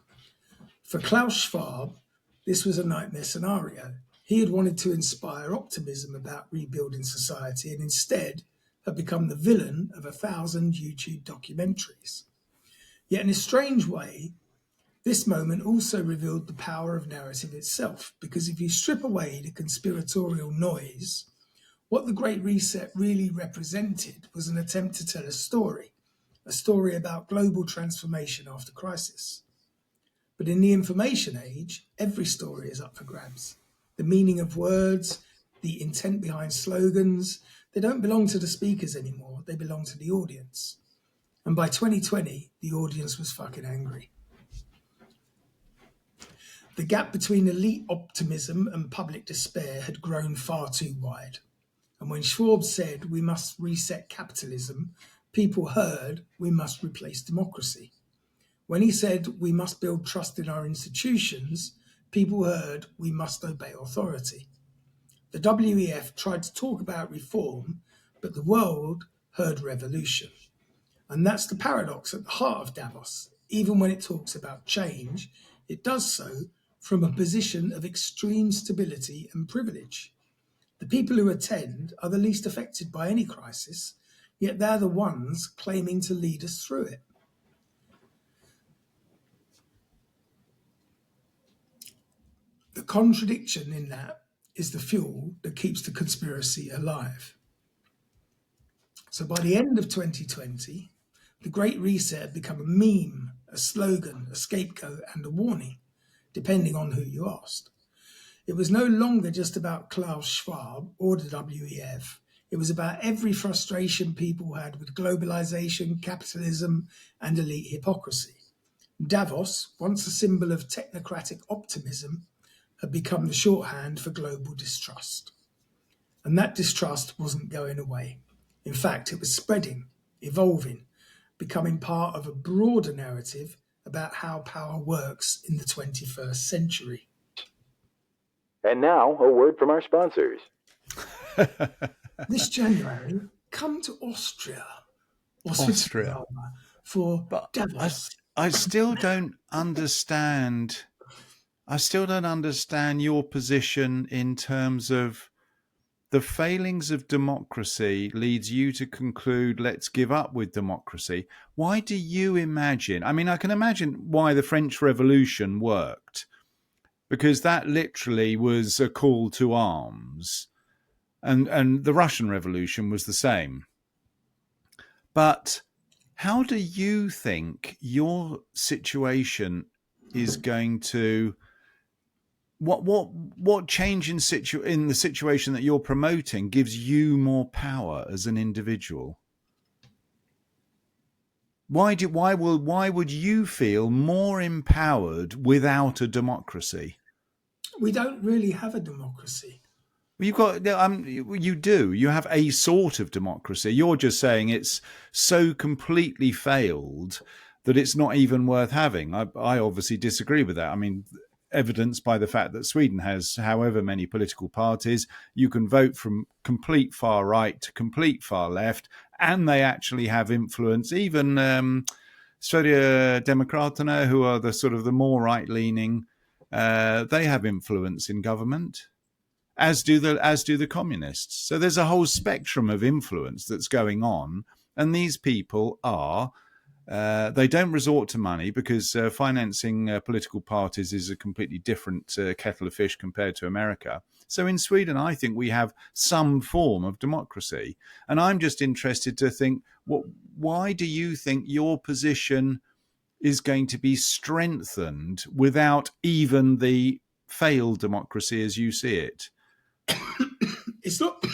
For Klaus Schwab, this was a nightmare scenario. He had wanted to inspire optimism about rebuilding society and instead had become the villain of 1,000 YouTube documentaries. Yet in a strange way, this moment also revealed the power of narrative itself, because if you strip away the conspiratorial noise, what the Great Reset really represented was an attempt to tell a story about global transformation after crisis. But in the information age, every story is up for grabs. The meaning of words, the intent behind slogans, they don't belong to the speakers anymore, they belong to the audience. And by 2020, the audience was fucking angry. The gap between elite optimism and public despair had grown far too wide. And when Schwab said we must reset capitalism, people heard we must replace democracy. When he said we must build trust in our institutions, people heard we must obey authority. The WEF tried to talk about reform, but the world heard revolution. And that's the paradox at the heart of Davos. Even when it talks about change, it does so from a position of extreme stability and privilege. The people who attend are the least affected by any crisis, yet they're the ones claiming to lead us through it. The contradiction in that is the fuel that keeps the conspiracy alive. So by the end of 2020, the Great Reset had become a meme, a slogan, a scapegoat, and a warning, depending on who you asked. It was no longer just about Klaus Schwab or the WEF. It was about every frustration people had with globalization, capitalism, and elite hypocrisy. Davos, once a symbol of technocratic optimism, had become the shorthand for global distrust. And that distrust wasn't going away. In fact, it was spreading, evolving, becoming part of a broader narrative about how power works in the 21st century. And now, a word from our sponsors. This January, come to Austria or Switzerland for Davos. I still don't understand. I still don't understand your position in terms of the failings of democracy leads you to conclude, let's give up with democracy. Why do you imagine? I mean, I can imagine why the French Revolution worked, because that literally was a call to arms. And the Russian Revolution was the same. But how do you think your situation is going to... What change in the situation that you're promoting gives you more power as an individual? Why would you feel more empowered without a democracy? We don't really have a democracy. You've got you do. You have a sort of democracy. You're just saying it's so completely failed that it's not even worth having. I obviously disagree with that. I mean, evidenced by the fact that Sweden has however many political parties. You can vote from complete far right to complete far left, and they actually have influence. Even Sverigedemokraterna, who are the sort of the more right-leaning, they have influence in government, as do the communists. So there's a whole spectrum of influence that's going on, and these people are. They don't resort to money because financing political parties is a completely different kettle of fish compared to America. So in Sweden, I think we have some form of democracy. And I'm just interested to think, why do you think your position is going to be strengthened without even the failed democracy as you see it? It's not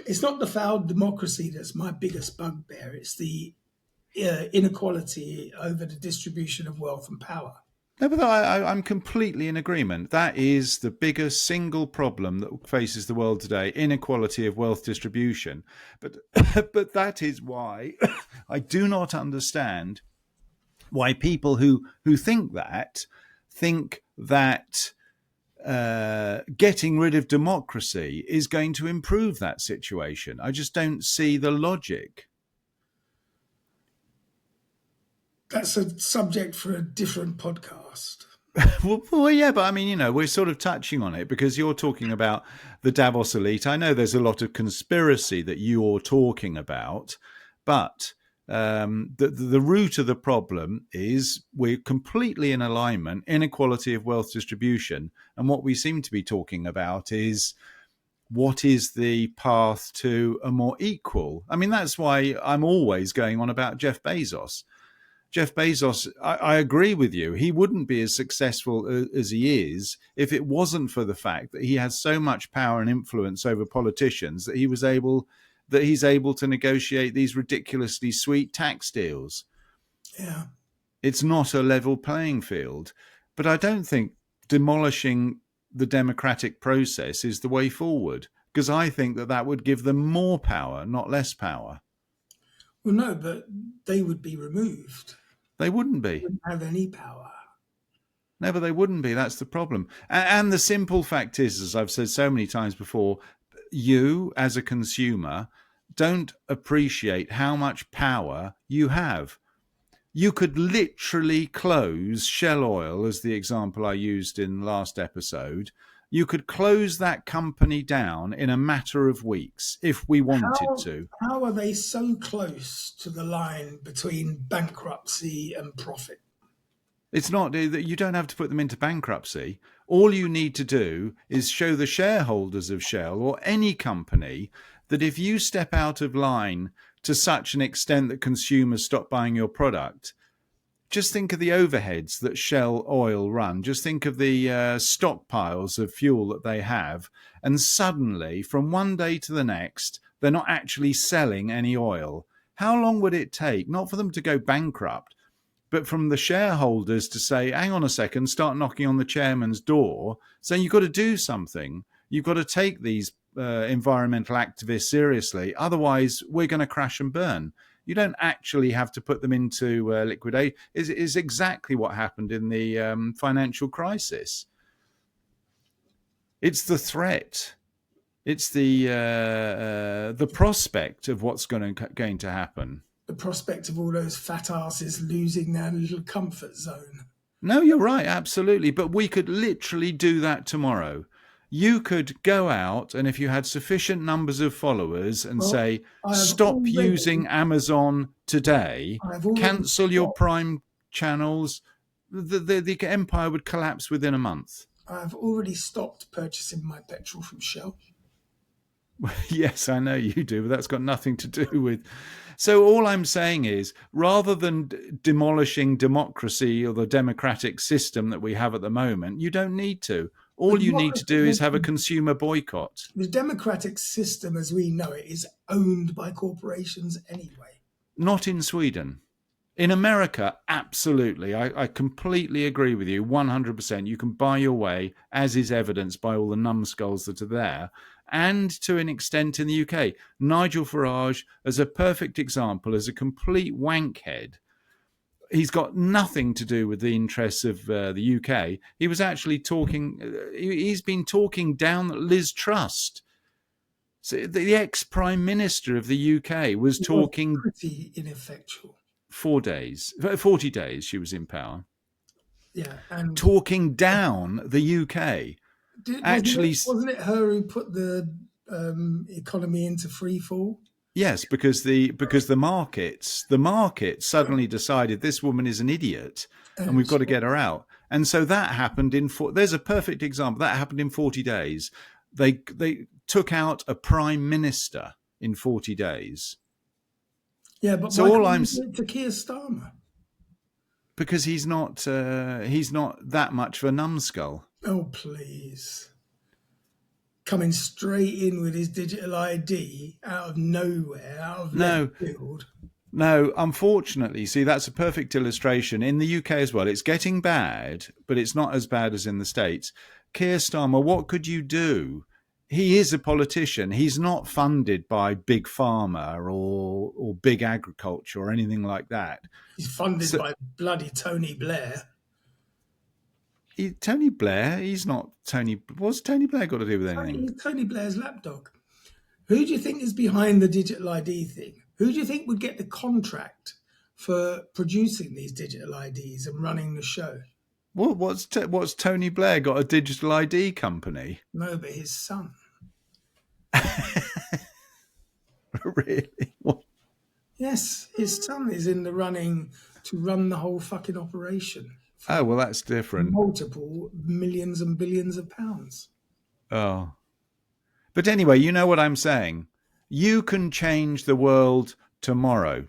it's not the failed democracy that's my biggest bugbear. It's the inequality over the distribution of wealth and power. No, but I'm completely in agreement. That is the biggest single problem that faces the world today, inequality of wealth distribution. But but that is why I do not understand why people who think that getting rid of democracy is going to improve that situation. I just don't see the logic. That's a subject for a different podcast. Well, yeah, but I mean, we're sort of touching on it because you're talking about the Davos elite. I know there's a lot of conspiracy that you're talking about, but the root of the problem is we're completely in alignment, inequality of wealth distribution. And what we seem to be talking about is what is the path to a more equal. I mean, that's why I'm always going on about Jeff Bezos. Jeff Bezos, I agree with you. He wouldn't be as successful as he is if it wasn't for the fact that he has so much power and influence over politicians that he's able to negotiate these ridiculously sweet tax deals. Yeah. It's not a level playing field. But I don't think demolishing the democratic process is the way forward, because I think that would give them more power, not less power. Well, no, but they would be removed. They wouldn't be. They wouldn't have any power. No, but they wouldn't be. That's the problem. And the simple fact is, as I've said so many times before, you as a consumer don't appreciate how much power you have. You could literally close Shell Oil, as the example I used in last episode. You could close that company down in a matter of weeks if we wanted to. How are they so close to the line between bankruptcy and profit? It's not that you don't have to put them into bankruptcy. All you need to do is show the shareholders of Shell or any company that if you step out of line to such an extent that consumers stop buying your product, just think of the overheads that Shell Oil run. Just think of the stockpiles of fuel that they have. And suddenly, from one day to the next, they're not actually selling any oil. How long would it take, not for them to go bankrupt, but from the shareholders to say, hang on a second, start knocking on the chairman's door, saying you've got to do something. You've got to take these environmental activists seriously. Otherwise, we're going to crash and burn. You don't actually have to put them into liquidation. Is exactly what happened in the financial crisis. It's the threat. It's the prospect of what's going to happen. The prospect of all those fat asses losing their little comfort zone. No, you're right, absolutely. But we could literally do that tomorrow. You could go out and if you had sufficient numbers of followers and say, stop using Amazon today, cancel your Prime channels, the empire would collapse within a month. I've already stopped purchasing my petrol from Shell. Yes, I know you do, but that's got nothing to do with... So all I'm saying is, rather than demolishing democracy or the democratic system that we have at the moment, you don't need to. All you need to do is have a consumer boycott. The democratic system as we know it is owned by corporations anyway. Not in Sweden. In America, absolutely. I completely agree with you, 100%. You can buy your way, as is evidenced by all the numbskulls that are there. And to an extent in the UK. Nigel Farage, as a perfect example, as a complete wankhead. He's got nothing to do with the interests of the UK. He was actually talking, he's been talking down Liz Truss. So the ex-Prime Minister of the UK was talking... Pretty ineffectual. 40 days she was in power, Yeah, and talking down the UK. wasn't it her who put the economy into free fall? Yes, because the markets suddenly decided this woman is an idiot and we've got to get her out. And so that happened there's a perfect example. That happened in 40 days. They took out a prime minister in 40 days. Yeah, but so why all can't I'm you do it to Keir Starmer? Because he's not that much of a numbskull. Oh, please. Coming straight in with his digital ID out of nowhere, out of left field. No, unfortunately, see, that's a perfect illustration. In the UK as well, it's getting bad, but it's not as bad as in the States. Keir Starmer, what could you do? He is a politician. He's not funded by Big Pharma or big agriculture or anything like that. He's funded by bloody Tony Blair. Tony Blair, he's not Tony. What's Tony Blair got to do with anything? He's Tony Blair's lapdog. Who do you think is behind the digital ID thing? Who do you think would get the contract for producing these digital IDs and running the show? What's Tony Blair got a digital ID company? No, but his son. Really? What? Yes, his son is in the running to run the whole fucking operation. Oh, well, that's different. Multiple millions and billions of pounds. Oh. But anyway, you know what I'm saying. You can change the world tomorrow.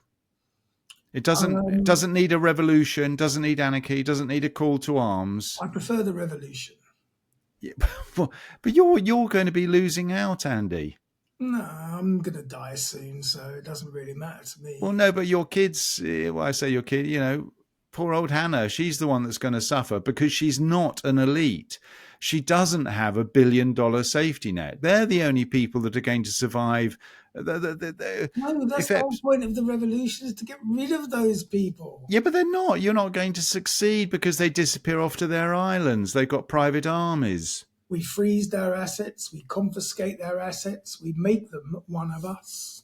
It doesn't need a revolution, doesn't need anarchy, doesn't need a call to arms. I prefer the revolution. Yeah, but you're going to be losing out, Andy. No, I'm going to die soon, so it doesn't really matter to me. Well, no, but your kids, well, I say your kid, poor old Hannah, she's the one that's going to suffer because she's not an elite. She doesn't have $1 billion safety net. They're the only people that are going to survive. No, that's the whole point of the revolution, is to get rid of those people. Yeah, but they're not. You're not going to succeed because they disappear off to their islands. They've got private armies. We freeze their assets. We confiscate their assets. We make them one of us.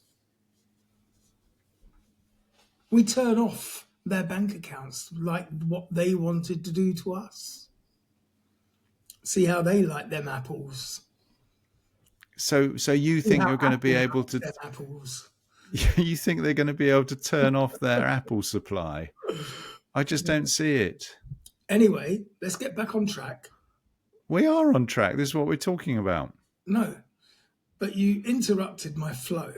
We turn off their bank accounts like what they wanted to do to us. See how they like them apples. So you think you're going to be able to? Apples. You think they're going to be able to turn off their apple supply? I just don't see it. Anyway, let's get back on track. We are on track. This is what we're talking about. No, but you interrupted my flow.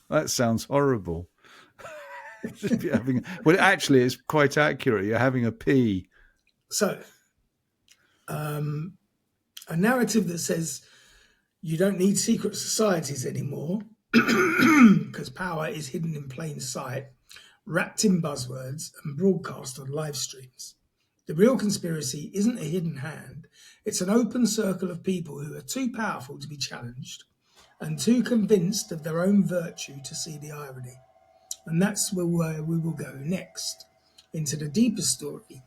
That sounds horrible. Well, actually, it's quite accurate. You're having a pee. So, a narrative that says you don't need secret societies anymore because power is hidden in plain sight, wrapped in buzzwords and broadcast on live streams. The real conspiracy isn't a hidden hand. It's an open circle of people who are too powerful to be challenged and too convinced of their own virtue to see the irony. And that's where we will go next, into the deeper story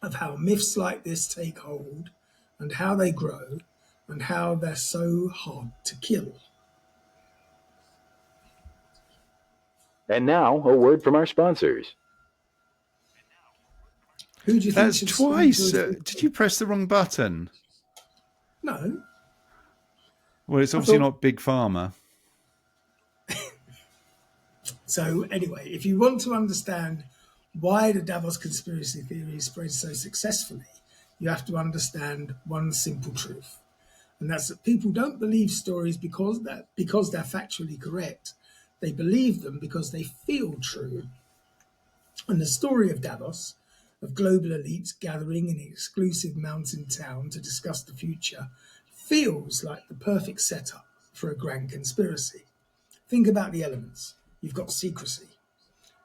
of how myths like this take hold and how they grow and how they're so hard to kill. And now, a word from our sponsors. Who do you think? That's twice. Did you press the wrong button? No. Well, it's obviously not Big Pharma. So anyway, if you want to understand why the Davos conspiracy theory spread so successfully, you have to understand one simple truth. And that's that people don't believe stories because they're factually correct. They believe them because they feel true. And the story of Davos, of global elites gathering in an exclusive mountain town to discuss the future, feels like the perfect setup for a grand conspiracy. Think about the elements. You've got secrecy,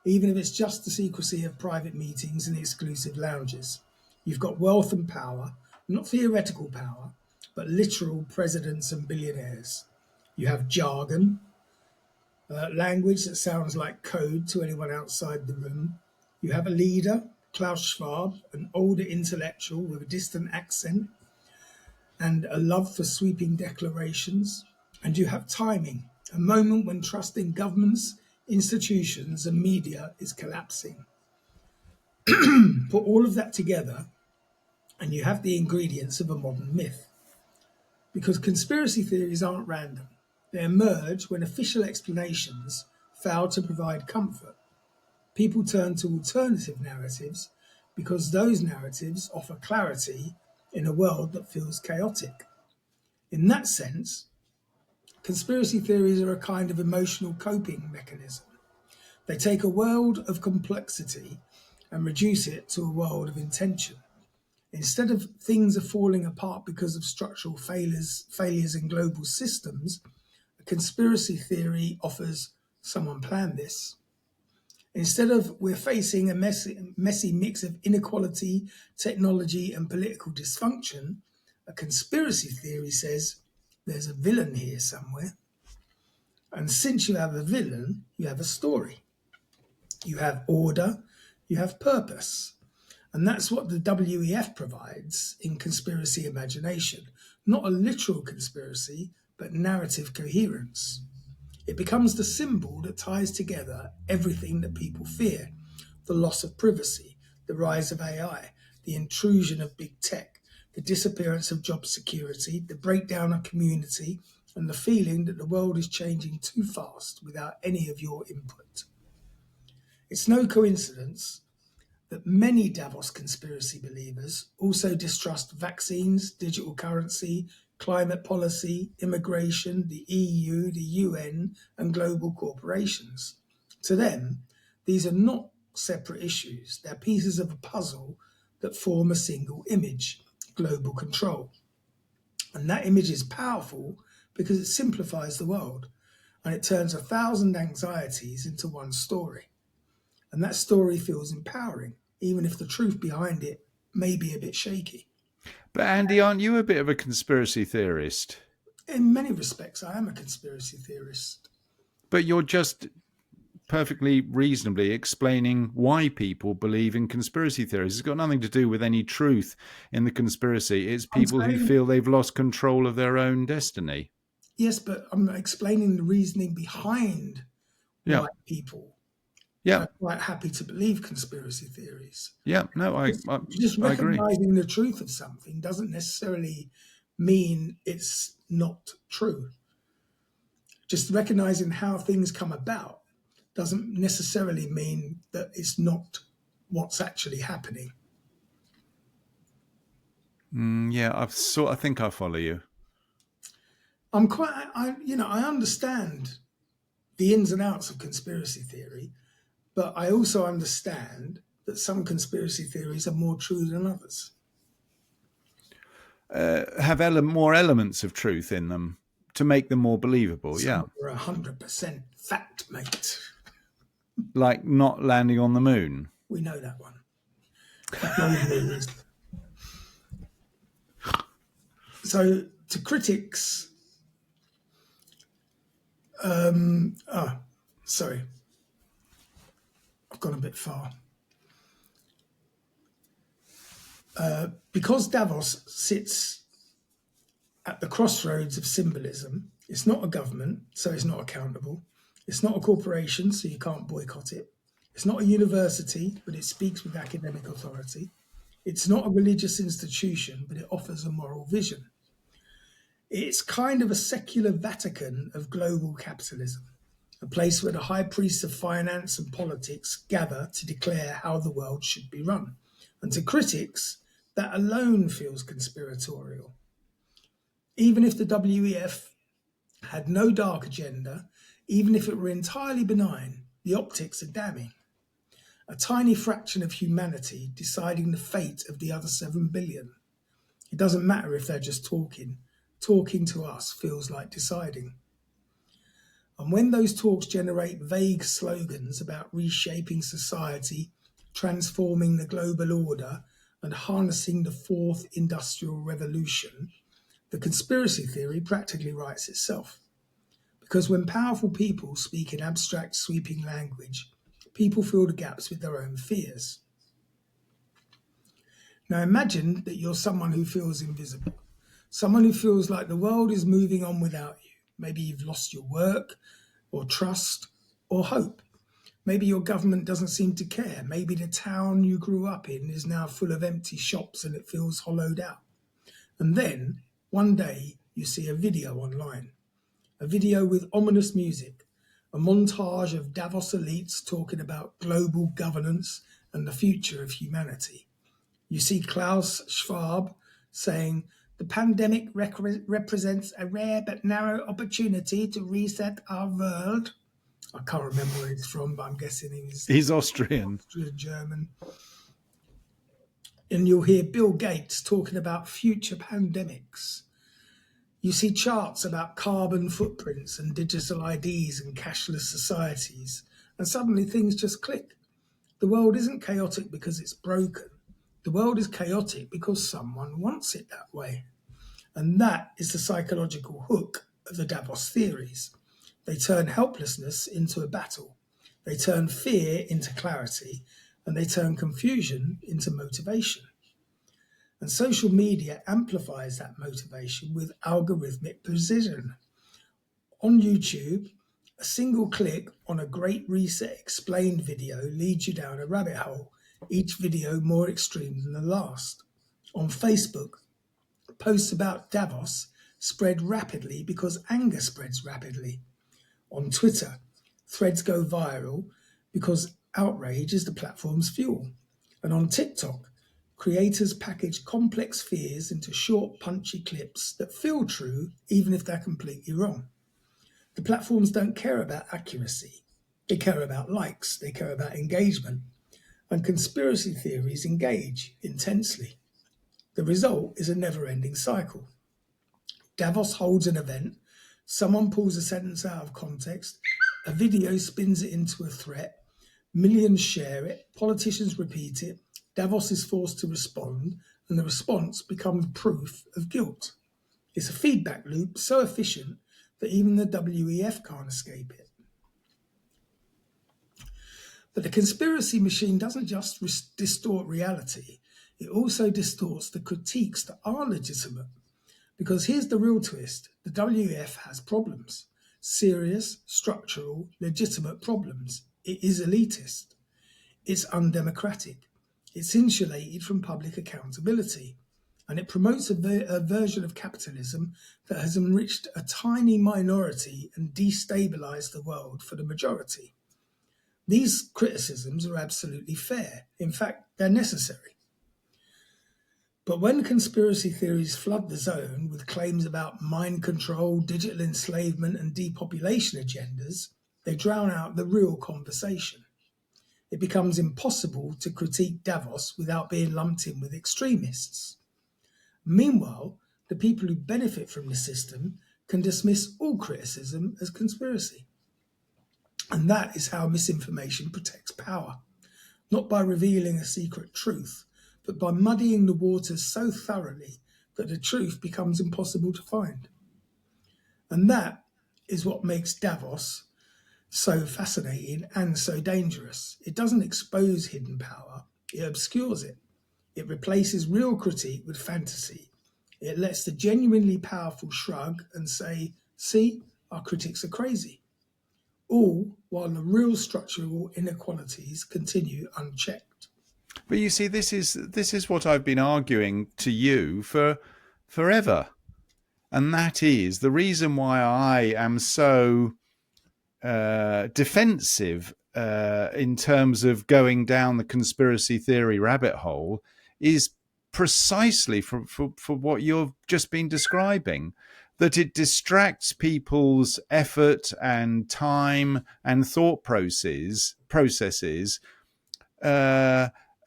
even if it's just the secrecy of private meetings and exclusive lounges. You've got wealth and power, not theoretical power, but literal presidents and billionaires. You have jargon, language that sounds like code to anyone outside the room. You have a leader, Klaus Schwab, an older intellectual with a distant accent and a love for sweeping declarations. And you have timing, a moment when trust in governments institutions, and media is collapsing. Put all of that together, and you have the ingredients of a modern myth. Because conspiracy theories aren't random. They emerge when official explanations fail to provide comfort. People turn to alternative narratives because those narratives offer clarity in a world that feels chaotic. In that sense, conspiracy theories are a kind of emotional coping mechanism. They take a world of complexity and reduce it to a world of intention. Instead of things are falling apart because of structural failures in global systems, a conspiracy theory offers someone planned this. Instead of we're facing a messy mix of inequality, technology, and political dysfunction, a conspiracy theory says there's a villain here somewhere. And since you have a villain, you have a story. You have order, you have purpose. And that's what the WEF provides in conspiracy imagination. Not a literal conspiracy, but narrative coherence. It becomes the symbol that ties together everything that people fear: the loss of privacy, the rise of AI, the intrusion of big tech, the disappearance of job security, the breakdown of community, and the feeling that the world is changing too fast without any of your input. It's no coincidence that many Davos conspiracy believers also distrust vaccines, digital currency, climate policy, immigration, the EU, the UN, and global corporations. To them, these are not separate issues. They're pieces of a puzzle that form a single image: global control. And that image is powerful because it simplifies the world and it turns 1,000 anxieties into one story. And that story feels empowering, even if the truth behind it may be a bit shaky. But Andy, aren't you a bit of a conspiracy theorist? In many respects, I am a conspiracy theorist. But you're just perfectly reasonably explaining why people believe in conspiracy theories. It's got nothing to do with any truth in the conspiracy. It's people who feel they've lost control of their own destiny. Yes, but I'm explaining the reasoning behind why people are quite happy to believe conspiracy theories. Yeah, no, I recognizing agree. The truth of something doesn't necessarily mean it's not true. Just recognizing how things come about doesn't necessarily mean that it's not what's actually happening. I think I follow you. I understand the ins and outs of conspiracy theory, but I also understand that some conspiracy theories are more true than others. Have more elements of truth in them to make them more believable. Some are 100% fact, mate. Like not landing on the moon. We know that one. So to critics, sorry, I've gone a bit far. Because Davos sits at the crossroads of symbolism, it's not a government, so it's not accountable. It's not a corporation, so you can't boycott it. It's not a university, but it speaks with academic authority. It's not a religious institution, but it offers a moral vision. It's kind of a secular Vatican of global capitalism, a place where the high priests of finance and politics gather to declare how the world should be run. And to critics, that alone feels conspiratorial. Even if the WEF had no dark agenda, even if it were entirely benign, the optics are damning. A tiny fraction of humanity deciding the fate of the other 7 billion. It doesn't matter if they're just talking. Talking to us feels like deciding. And when those talks generate vague slogans about reshaping society, transforming the global order, and harnessing the fourth industrial revolution, the conspiracy theory practically writes itself. Because when powerful people speak in abstract, sweeping language, people fill the gaps with their own fears. Now imagine that you're someone who feels invisible, someone who feels like the world is moving on without you. Maybe you've lost your work or trust or hope. Maybe your government doesn't seem to care. Maybe the town you grew up in is now full of empty shops and it feels hollowed out. And then, one day, you see a video online, a video with ominous music, a montage of Davos elites talking about global governance and the future of humanity. You see Klaus Schwab saying, the pandemic represents a rare but narrow opportunity to reset our world. I can't remember where it's from, but I'm guessing he's Austrian. German. And you'll hear Bill Gates talking about future pandemics. You see charts about carbon footprints and digital IDs and cashless societies, and suddenly things just click. The world isn't chaotic because it's broken. The world is chaotic because someone wants it that way. And that is the psychological hook of the Davos theories. They turn helplessness into a battle. They turn fear into clarity, and they turn confusion into motivation. And social media amplifies that motivation with algorithmic precision. On YouTube, a single click on a Great Reset explained video leads you down a rabbit hole, each video more extreme than the last. On Facebook, posts about Davos spread rapidly because anger spreads rapidly. On Twitter, threads go viral because outrage is the platform's fuel. And on TikTok, creators package complex fears into short, punchy clips that feel true, even if they're completely wrong. The platforms don't care about accuracy. They care about likes. They care about engagement. And conspiracy theories engage intensely. The result is a never-ending cycle. Davos holds an event. Someone pulls a sentence out of context. A video spins it into a threat. Millions share it. Politicians repeat it. Davos is forced to respond, and the response becomes proof of guilt. It's a feedback loop so efficient that even the WEF can't escape it. But the conspiracy machine doesn't just distort reality, it also distorts the critiques that are legitimate. Because here's the real twist, the WEF has problems. Serious, structural, legitimate problems. It is elitist. It's undemocratic. It's insulated from public accountability. And it promotes a version of capitalism that has enriched a tiny minority and destabilized the world for the majority. These criticisms are absolutely fair. In fact, they're necessary. But when conspiracy theories flood the zone with claims about mind control, digital enslavement, and depopulation agendas, they drown out the real conversation. It becomes impossible to critique Davos without being lumped in with extremists. Meanwhile, the people who benefit from the system can dismiss all criticism as conspiracy. And that is how misinformation protects power, not by revealing a secret truth, but by muddying the waters so thoroughly that the truth becomes impossible to find. And that is what makes Davos so fascinating and so dangerous. It doesn't expose hidden power, it obscures it. It replaces real critique with fantasy. It lets the genuinely powerful shrug and say, see, our critics are crazy. All while the real structural inequalities continue unchecked. But you see, this is what I've been arguing to you for forever. And that is the reason why I am so defensive in terms of going down the conspiracy theory rabbit hole is precisely for what you've just been describing, that it distracts people's effort and time and thought processes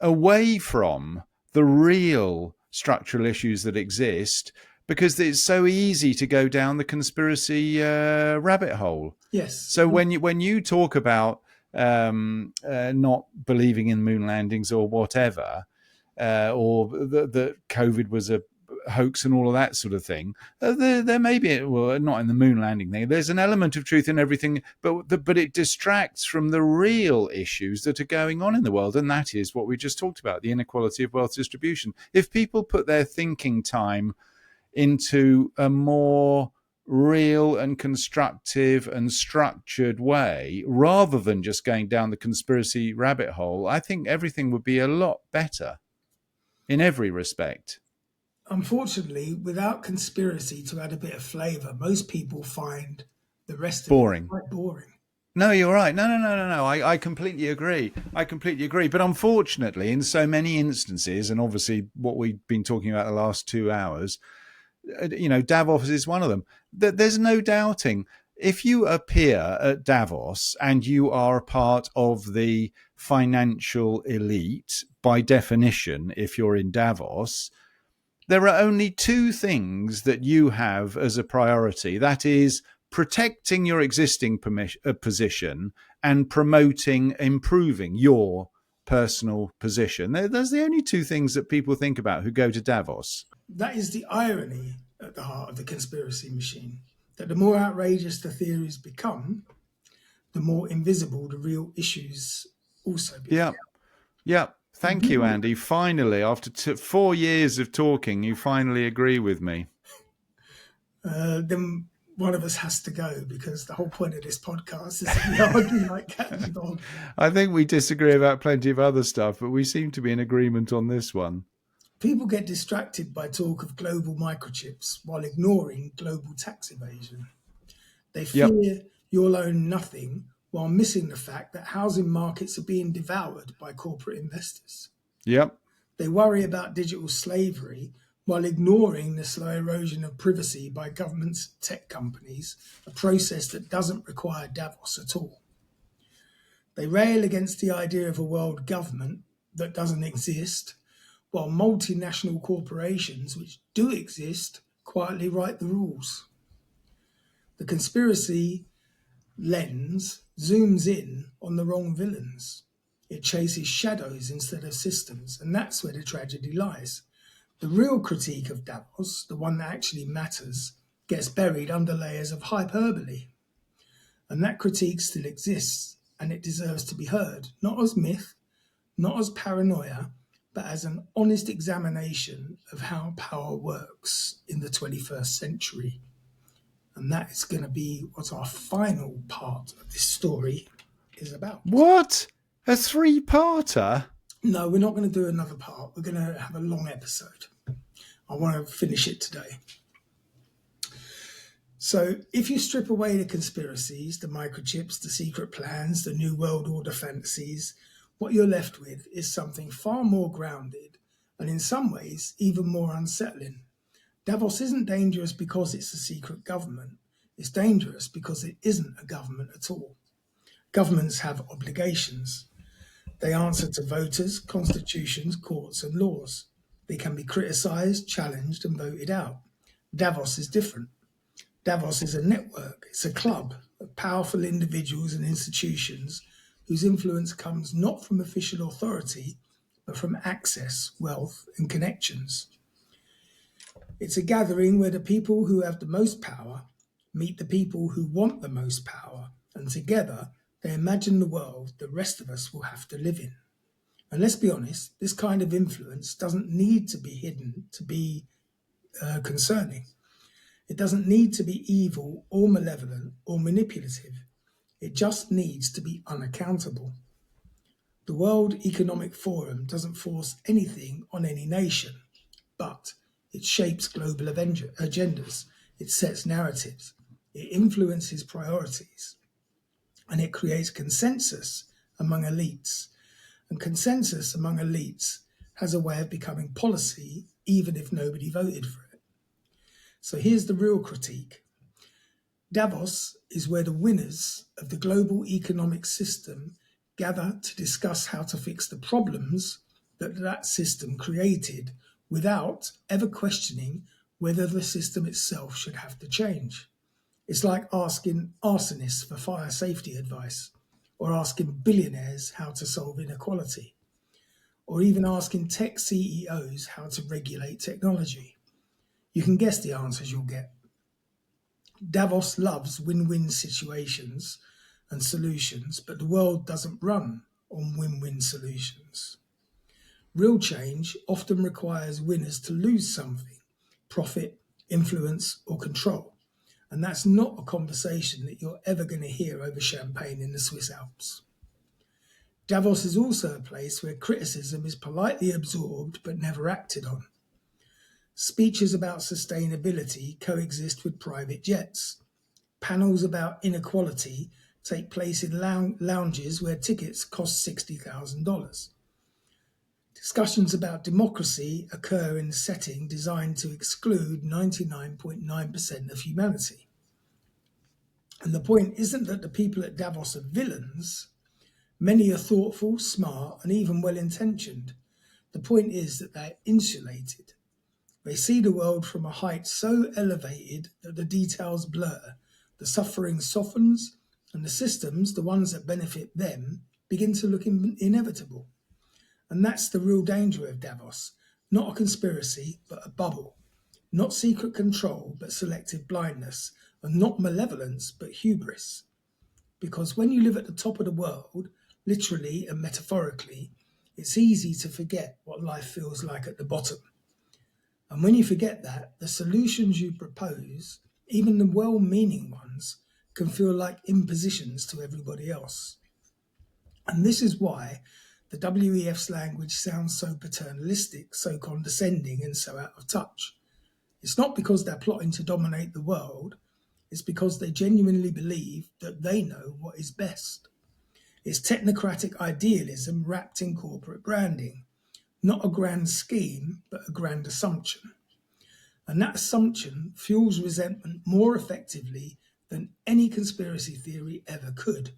away from the real structural issues that exist, because it's so easy to go down the conspiracy rabbit hole. Yes. So when you talk about not believing in moon landings or whatever, or that COVID was a hoax and all of that sort of thing, there may be, well, not in the moon landing thing, there's an element of truth in everything, but it distracts from the real issues that are going on in the world, and that is what we just talked about, the inequality of wealth distribution. If people put their thinking time into a more real and constructive and structured way, rather than just going down the conspiracy rabbit hole, I think everything would be a lot better in every respect. Unfortunately, without conspiracy to add a bit of flavour, most people find the rest of Boring. it quite boring. No, you're right. No. I completely agree. But unfortunately, in so many instances, and obviously what we've been talking about the last 2 hours, Davos is one of them. There's no doubting. If you appear at Davos and you are a part of the financial elite, by definition, if you're in Davos, there are only two things that you have as a priority. That is protecting your existing position and improving your personal position. Those are the only two things that people think about who go to Davos. That is the irony at the heart of the conspiracy machine, that the more outrageous the theories become, the more invisible the real issues also become. Yeah. Thank you, Andy. Finally, after 4 years of talking, you finally agree with me. Then one of us has to go, because the whole point of this podcast is to be arguing like cat and dog. I think we disagree about plenty of other stuff, but we seem to be in agreement on this one. People get distracted by talk of global microchips while ignoring global tax evasion. They fear you'll own nothing while missing the fact that housing markets are being devoured by corporate investors. Yep. They worry about digital slavery while ignoring the slow erosion of privacy by governments and tech companies, a process that doesn't require Davos at all. They rail against the idea of a world government that doesn't exist, while multinational corporations, which do exist, quietly write the rules. The conspiracy lens zooms in on the wrong villains. It chases shadows instead of systems, and that's where the tragedy lies. The real critique of Davos, the one that actually matters, gets buried under layers of hyperbole. And that critique still exists, and it deserves to be heard, not as myth, not as paranoia, but as an honest examination of how power works in the 21st century. And that is going to be what our final part of this story is about. What? A 3-parter? No, we're not going to do another part. We're going to have a long episode. I want to finish it today. So if you strip away the conspiracies, the microchips, the secret plans, the new world order fantasies, what you're left with is something far more grounded and in some ways even more unsettling. Davos isn't dangerous because it's a secret government. It's dangerous because it isn't a government at all. Governments have obligations. They answer to voters, constitutions, courts, and laws. They can be criticised, challenged, and voted out. Davos is different. Davos is a network. It's a club of powerful individuals and institutions whose influence comes not from official authority, but from access, wealth, and connections. It's a gathering where the people who have the most power meet the people who want the most power, and together they imagine the world the rest of us will have to live in. And let's be honest, this kind of influence doesn't need to be hidden to be concerning. It doesn't need to be evil or malevolent or manipulative. It just needs to be unaccountable. The World Economic Forum doesn't force anything on any nation, but it shapes global agendas, it sets narratives, it influences priorities, and it creates consensus among elites. And consensus among elites has a way of becoming policy, even if nobody voted for it. So here's the real critique. Davos is where the winners of the global economic system gather to discuss how to fix the problems that system created without ever questioning whether the system itself should have to change. It's like asking arsonists for fire safety advice, or asking billionaires how to solve inequality, or even asking tech CEOs how to regulate technology. You can guess the answers you'll get. Davos loves win-win situations and solutions, but the world doesn't run on win-win solutions. Real change often requires winners to lose something, profit, influence, or control. And that's not a conversation that you're ever going to hear over champagne in the Swiss Alps. Davos is also a place where criticism is politely absorbed but never acted on. Speeches about sustainability coexist with private jets. Panels about inequality take place in lounges where tickets cost $60,000. Discussions about democracy occur in a setting designed to exclude 99.9% of humanity. And the point isn't that the people at Davos are villains. Many are thoughtful, smart, and even well-intentioned. The point is that they're insulated. They see the world from a height so elevated that the details blur, the suffering softens, and the systems, the ones that benefit them, begin to look inevitable. And that's the real danger of Davos. Not a conspiracy, but a bubble. Not secret control, but selective blindness. And not malevolence, but hubris. Because when you live at the top of the world, literally and metaphorically, it's easy to forget what life feels like at the bottom. And when you forget that, the solutions you propose, even the well-meaning ones, can feel like impositions to everybody else. And this is why the WEF's language sounds so paternalistic, so condescending, and so out of touch. It's not because they're plotting to dominate the world, it's because they genuinely believe that they know what is best. It's technocratic idealism wrapped in corporate branding, not a grand scheme, but a grand assumption. And that assumption fuels resentment more effectively than any conspiracy theory ever could.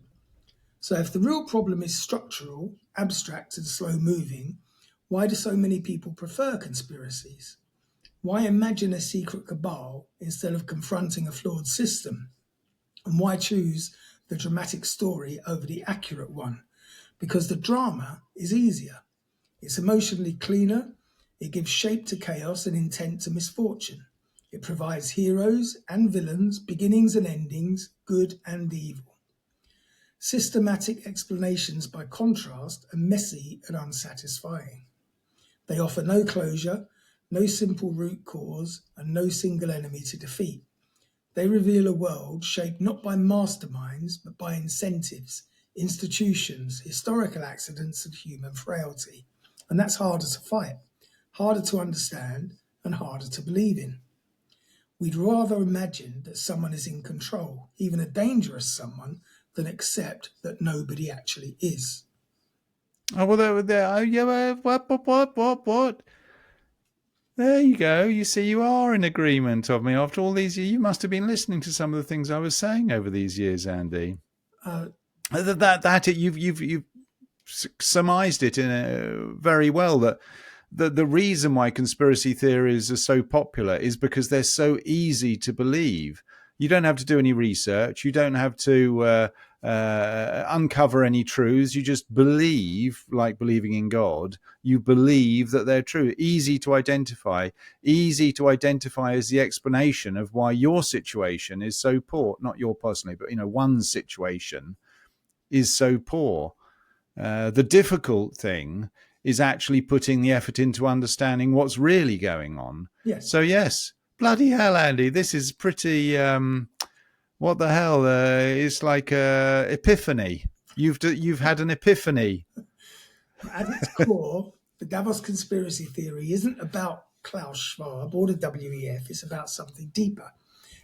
So if the real problem is structural, abstract, and slow-moving, why do so many people prefer conspiracies? Why imagine a secret cabal instead of confronting a flawed system? And why choose the dramatic story over the accurate one? Because the drama is easier. It's emotionally cleaner. It gives shape to chaos and intent to misfortune. It provides heroes and villains, beginnings and endings, good and evil. Systematic explanations, by contrast, are messy and unsatisfying. They offer no closure, no simple root cause, and no single enemy to defeat. They reveal a world shaped not by masterminds, but by incentives, institutions, historical accidents, and human frailty. And that's harder to fight, harder to understand, and harder to believe in. We'd rather imagine that someone is in control, even a dangerous someone, than accept that nobody actually is. Oh, well, what? There you go. You see, you are in agreement of me after all these years. You must have been listening to some of the things I was saying over these years, Andy. You've surmised it in very well. That the reason why conspiracy theories are so popular is because they're so easy to believe. You don't have to do any research. You don't have to uncover any truths. You just believe, like believing in God. You believe that they're true. Easy to identify as the explanation of why your situation is so poor. Not your personally, but one's situation is so poor. The difficult thing is actually putting the effort into understanding what's really going on. Yes. So yes, bloody hell, Andy, this is pretty. What the hell? It's like epiphany. You've had an epiphany. At its core, the Davos conspiracy theory isn't about Klaus Schwab or the WEF. It's about something deeper.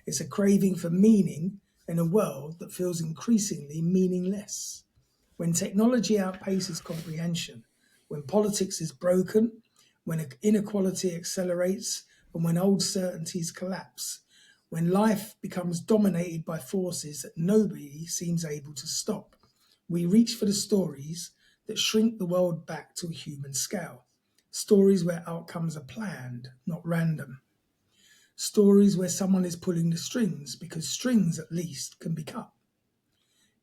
It's a craving for meaning in a world that feels increasingly meaningless. When technology outpaces comprehension, when politics is broken, when inequality accelerates, and when old certainties collapse, when life becomes dominated by forces that nobody seems able to stop, we reach for the stories that shrink the world back to a human scale. Stories where outcomes are planned, not random. Stories where someone is pulling the strings, because strings, at least, can be cut.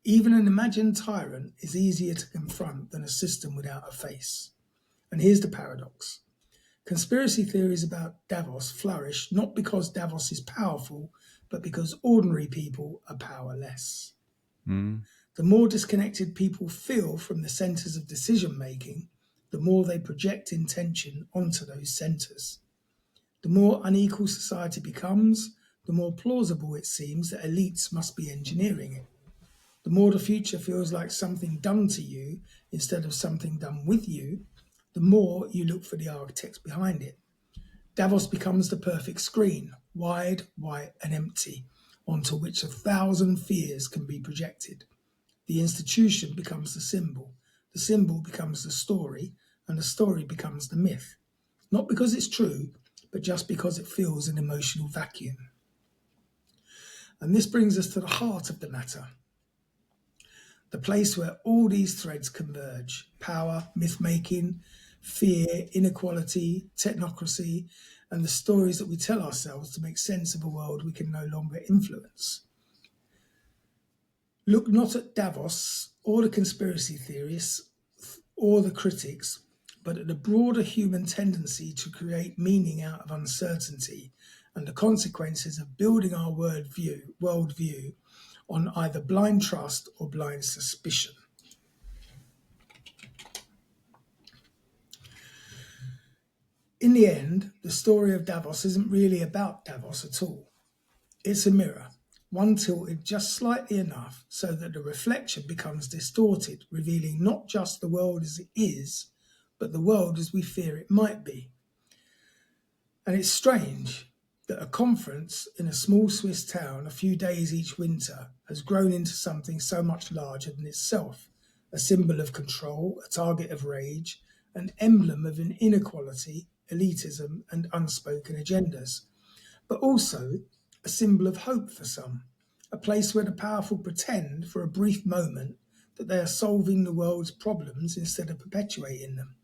Even an imagined tyrant is easier to confront than a system without a face. And here's the paradox. Conspiracy theories about Davos flourish not because Davos is powerful, but because ordinary people are powerless. The more disconnected people feel from the centers of decision-making, the more they project intention onto those centers. The more unequal society becomes, the more plausible it seems that elites must be engineering it. The more the future feels like something done to you instead of something done with you, the more you look for the architects behind it. Davos becomes the perfect screen, wide, white, and empty, onto which 1,000 fears can be projected. The institution becomes the symbol becomes the story, and the story becomes the myth. Not because it's true, but just because it fills an emotional vacuum. And this brings us to the heart of the matter, the place where all these threads converge: power, myth-making, fear, inequality, technocracy, and the stories that we tell ourselves to make sense of a world we can no longer influence. Look not at Davos or the conspiracy theorists or the critics, but at the broader human tendency to create meaning out of uncertainty and the consequences of building our worldview on either blind trust or blind suspicion. In the end, the story of Davos isn't really about Davos at all. It's a mirror, one tilted just slightly enough so that the reflection becomes distorted, revealing not just the world as it is, but the world as we fear it might be. And it's strange that a conference in a small Swiss town a few days each winter has grown into something so much larger than itself, a symbol of control, a target of rage, an emblem of an inequality, elitism, and unspoken agendas, but also a symbol of hope for some, a place where the powerful pretend for a brief moment that they are solving the world's problems instead of perpetuating them,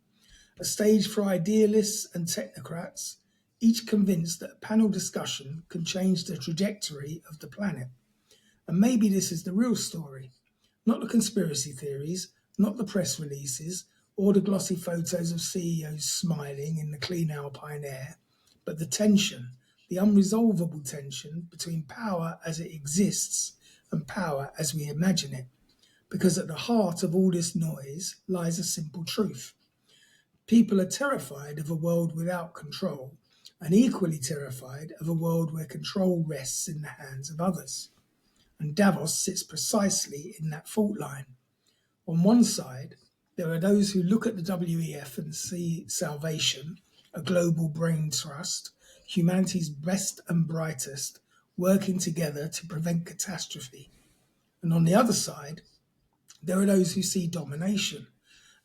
a stage for idealists and technocrats, each convinced that a panel discussion can change the trajectory of the planet. And maybe this is the real story, not the conspiracy theories, not the press releases, or the glossy photos of CEOs smiling in the clean alpine air, but the tension, the unresolvable tension between power as it exists and power as we imagine it. Because at the heart of all this noise lies a simple truth. People are terrified of a world without control, and equally terrified of a world where control rests in the hands of others. And Davos sits precisely in that fault line. On one side, there are those who look at the WEF and see salvation, a global brain trust, humanity's best and brightest, working together to prevent catastrophe. And on the other side, there are those who see domination,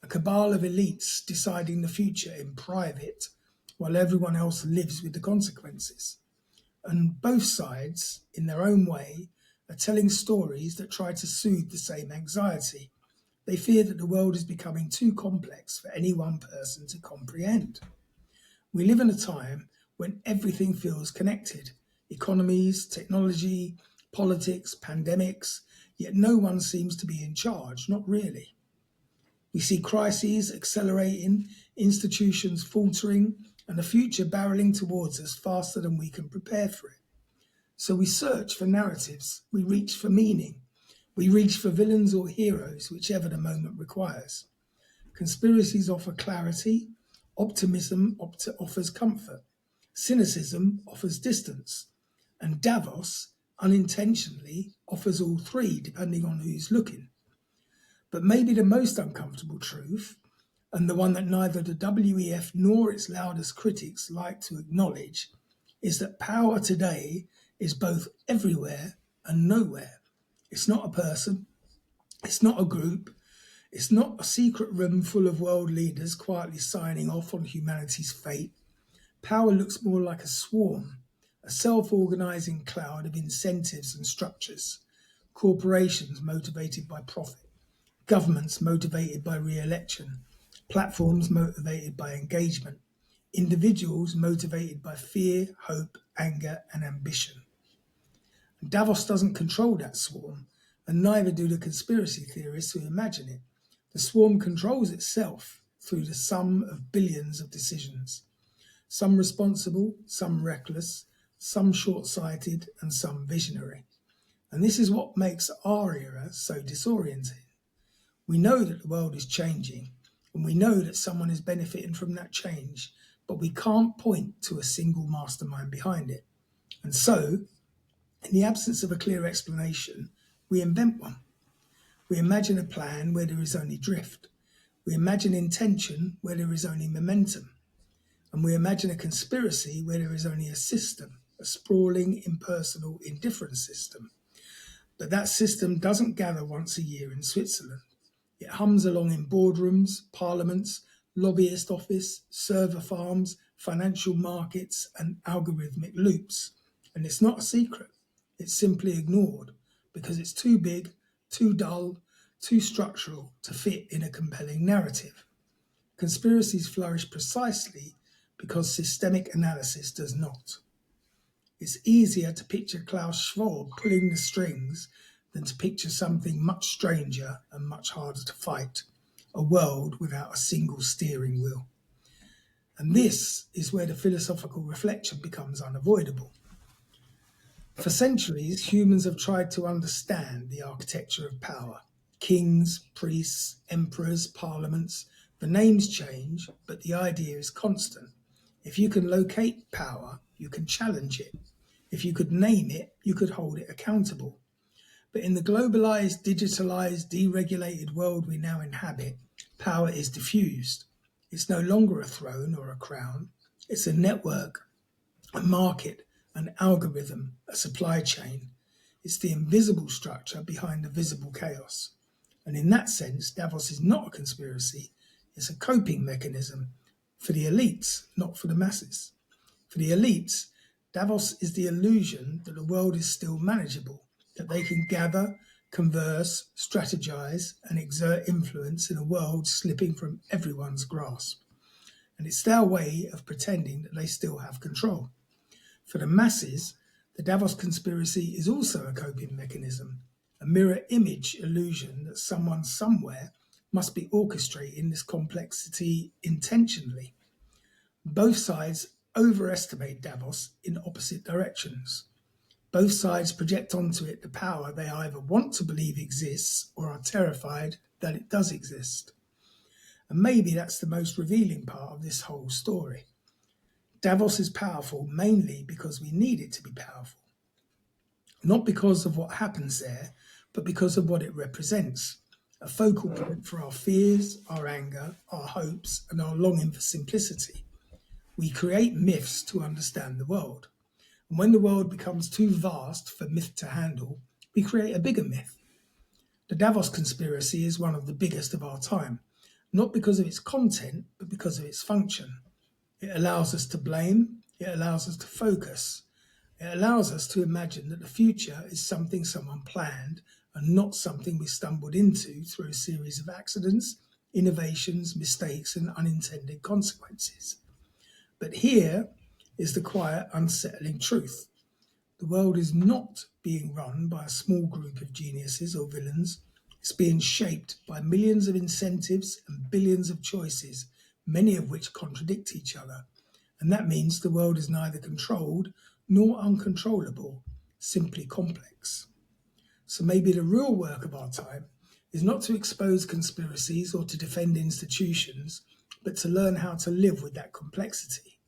a cabal of elites deciding the future in private, while everyone else lives with the consequences. And both sides, in their own way, are telling stories that try to soothe the same anxiety. They fear that the world is becoming too complex for any one person to comprehend. We live in a time when everything feels connected: economies, technology, politics, pandemics, yet no one seems to be in charge, not really. We see crises accelerating, institutions faltering, and a future barreling towards us faster than we can prepare for it. So we search for narratives, we reach for meaning, we reach for villains or heroes, whichever the moment requires. Conspiracies offer clarity, optimism offers comfort, cynicism offers distance, and Davos, unintentionally, offers all three depending on who's looking. But maybe the most uncomfortable truth, and the one that neither the WEF nor its loudest critics like to acknowledge, is that power today is both everywhere and nowhere. It's not a person, it's not a group, it's not a secret room full of world leaders quietly signing off on humanity's fate. Power looks more like a swarm, a self-organizing cloud of incentives and structures, corporations motivated by profit, governments motivated by re-election, platforms motivated by engagement, individuals motivated by fear, hope, anger, and ambition. Davos doesn't control that swarm, and neither do the conspiracy theorists who imagine it. The swarm controls itself through the sum of billions of decisions, some responsible, some reckless, some short-sighted, and some visionary. And this is what makes our era so disorienting. We know that the world is changing, and we know that someone is benefiting from that change, but we can't point to a single mastermind behind it. And so In the absence of a clear explanation, we invent one. We imagine a plan where there is only drift. We imagine intention where there is only momentum. And we imagine a conspiracy where there is only a system, a sprawling, impersonal, indifferent system. But that system doesn't gather once a year in Switzerland. It hums along in boardrooms, parliaments, lobbyist office, server farms, financial markets, and algorithmic loops. And it's not a secret. It's simply ignored because it's too big, too dull, too structural to fit in a compelling narrative. Conspiracies flourish precisely because systemic analysis does not. It's easier to picture Klaus Schwab pulling the strings than to picture something much stranger and much harder to fight, a world without a single steering wheel. And this is where the philosophical reflection becomes unavoidable. For centuries, humans have tried to understand the architecture of power. Kings, priests, emperors, parliaments, the names change, but the idea is constant. If you can locate power, you can challenge it. If you could name it, you could hold it accountable. But in the globalized, digitalized, deregulated world we now inhabit, power is diffused. It's no longer a throne or a crown. It's a network, a market, an algorithm, a supply chain. It's the invisible structure behind the visible chaos. And in that sense, Davos is not a conspiracy. It's a coping mechanism for the elites, not for the masses. For the elites, Davos is the illusion that the world is still manageable, that they can gather, converse, strategize, and exert influence in a world slipping from everyone's grasp. And it's their way of pretending that they still have control. For the masses, the Davos conspiracy is also a coping mechanism, a mirror image illusion that someone somewhere must be orchestrating this complexity intentionally. Both sides overestimate Davos in opposite directions. Both sides project onto it the power they either want to believe exists or are terrified that it does exist. And maybe that's the most revealing part of this whole story. Davos is powerful mainly because we need it to be powerful. Not because of what happens there, but because of what it represents. A focal point for our fears, our anger, our hopes, and our longing for simplicity. We create myths to understand the world. And when the world becomes too vast for myth to handle, we create a bigger myth. The Davos conspiracy is one of the biggest of our time, not because of its content, but because of its function. It allows us to blame, it allows us to focus, it allows us to imagine that the future is something someone planned and not something we stumbled into through a series of accidents, innovations, mistakes, and unintended consequences. But here is the quiet, unsettling truth. The world is not being run by a small group of geniuses or villains. It's being shaped by millions of incentives and billions of choices, many of which contradict each other. And that means the world is neither controlled nor uncontrollable, simply complex. So maybe the real work of our time is not to expose conspiracies or to defend institutions, but to learn how to live with that complexity,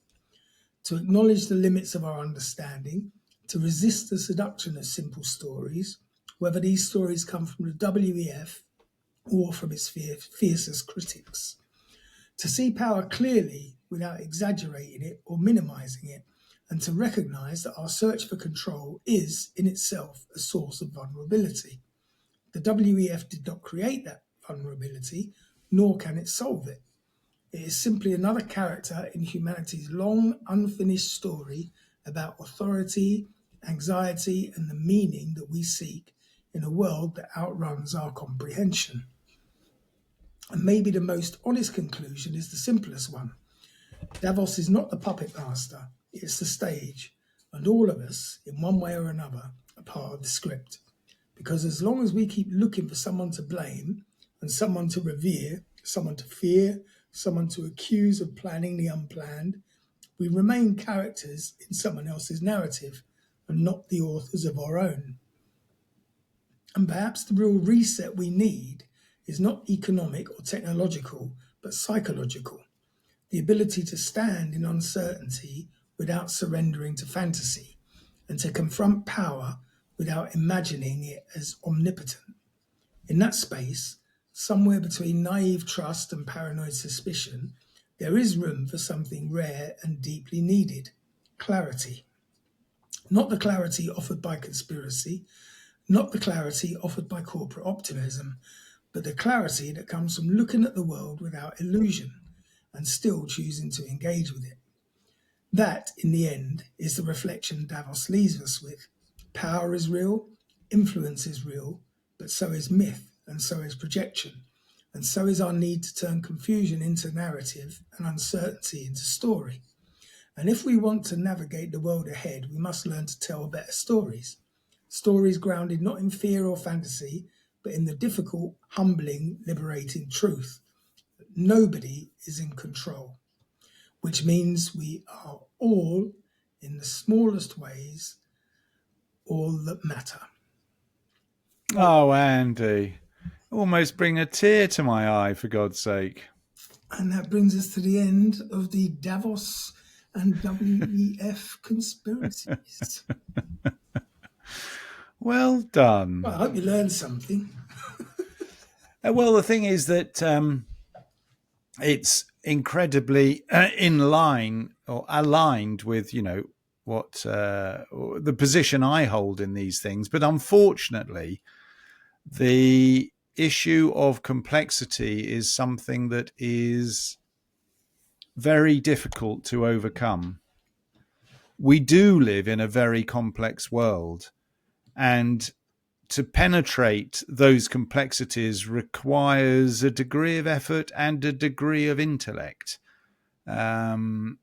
to acknowledge the limits of our understanding, to resist the seduction of simple stories, whether these stories come from the WEF or from its fiercest critics. To see power clearly without exaggerating it or minimizing it, and to recognize that our search for control is in itself a source of vulnerability. The WEF did not create that vulnerability, nor can it solve it. It is simply another character in humanity's long, unfinished story about authority, anxiety, and the meaning that we seek in a world that outruns our comprehension. And maybe the most honest conclusion is the simplest one. Davos is not the puppet master, it's the stage, and all of us, in one way or another, are part of the script. Because as long as we keep looking for someone to blame and someone to revere, someone to fear, someone to accuse of planning the unplanned, we remain characters in someone else's narrative and not the authors of our own. And perhaps the real reset we need is not economic or technological, but psychological. The ability to stand in uncertainty without surrendering to fantasy, and to confront power without imagining it as omnipotent. In that space, somewhere between naive trust and paranoid suspicion, there is room for something rare and deeply needed: clarity. Not the clarity offered by conspiracy, not the clarity offered by corporate optimism, but the clarity that comes from looking at the world without illusion and still choosing to engage with it. That, in the end, is the reflection Davos leaves us with. Power is real, influence is real, but so is myth, and so is projection, and so is our need to turn confusion into narrative and uncertainty into story. And if we want to navigate the world ahead, we must learn to tell better stories. Stories grounded not in fear or fantasy, but in the difficult, humbling, liberating truth that nobody is in control, which means we are all, in the smallest ways, all that matter. Oh, Andy, almost bring a tear to my eye, for God's sake. And that brings us to the end of the Davos and WEF conspiracies. Well done. Well, I hope you learned something. Well, the thing is that it's incredibly in line or aligned with, what the position I hold in these things. But unfortunately, the issue of complexity is something that is very difficult to overcome. We do live in a very complex world, and to penetrate those complexities requires a degree of effort and a degree of intellect, and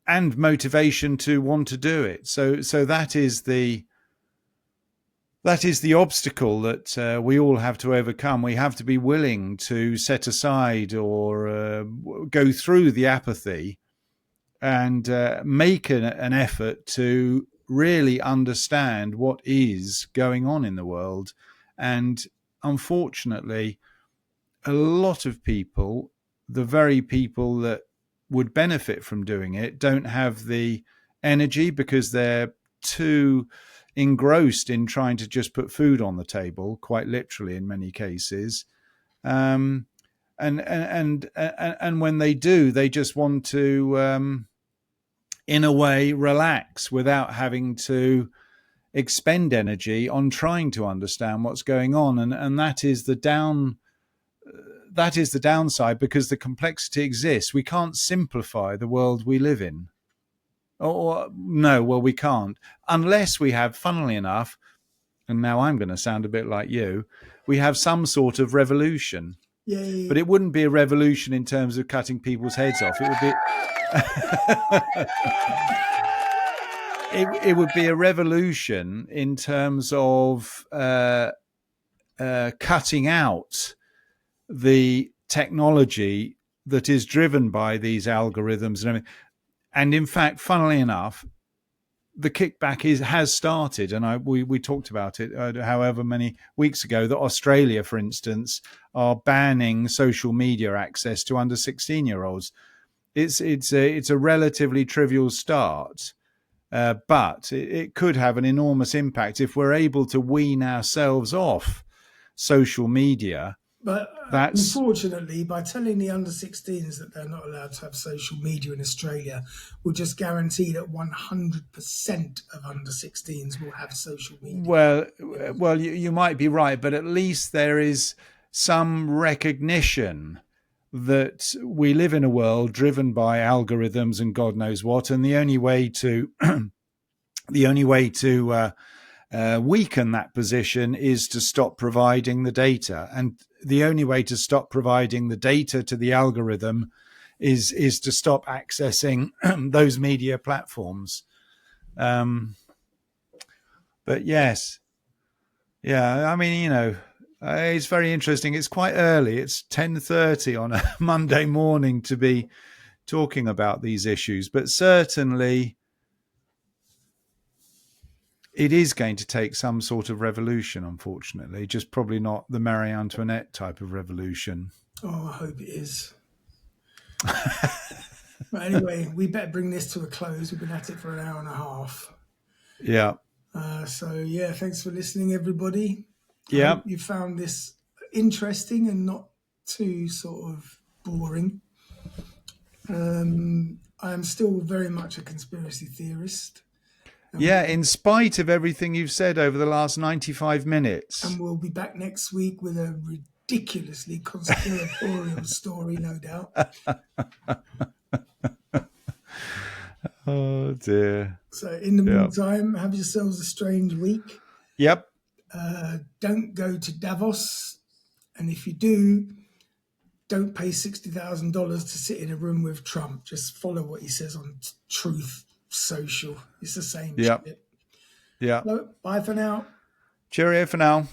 motivation to want to do it. So that is the obstacle that we all have to overcome. We have to be willing to set aside or go through the apathy and make an effort to really understand what is going on in the world. And unfortunately, a lot of people, the very people that would benefit from doing it, don't have the energy because they're too engrossed in trying to just put food on the table, quite literally in many cases. And when they do, they just want to, in a way, relax without having to expend energy on trying to understand what's going on. And that is the downside, because the complexity exists. We can't simplify the world we live in. We can't, unless we have, funnily enough, and now I'm going to sound a bit like you, we have some sort of revolution. Yay. But it wouldn't be a revolution in terms of cutting people's heads off. It would be it would be a revolution in terms of cutting out the technology that is driven by these algorithms and everything. And in fact, funnily enough, the kickback has started, and we talked about it however many weeks ago, that Australia, for instance, are banning social media access to under 16-year-olds. It's a relatively trivial start, but it could have an enormous impact if we're able to wean ourselves off social media. But unfortunately, by telling the under 16s that they're not allowed to have social media in Australia, will just guarantee that 100% of under 16s will have social media. Well, you might be right, but at least there is some recognition that we live in a world driven by algorithms and God knows what, and the only way to weaken that position is to stop providing the data. And the only way to stop providing the data to the algorithm is to stop accessing those media platforms. But yes, yeah, I mean, it's very interesting. It's quite early. It's 10:30 on a Monday morning to be talking about these issues, but certainly it is going to take some sort of revolution, unfortunately, just probably not the Marie Antoinette type of revolution. Oh, I hope it is. But anyway, we better bring this to a close. We've been at it for an hour and a half. Yeah. So yeah, thanks for listening, everybody. I Yeah. hope you found this interesting and not too sort of boring. I am still very much a conspiracy theorist. Yeah, in spite of everything you've said over the last 95 minutes. And we'll be back next week with a ridiculously conspiratorial story, no doubt. Oh, dear. So in the meantime, have yourselves a strange week. Yep. Don't go to Davos. And if you do, don't pay $60,000 to sit in a room with Trump. Just follow what he says on Truth Social. It's the same shit. Yeah. So, bye for now. Cheerio for now.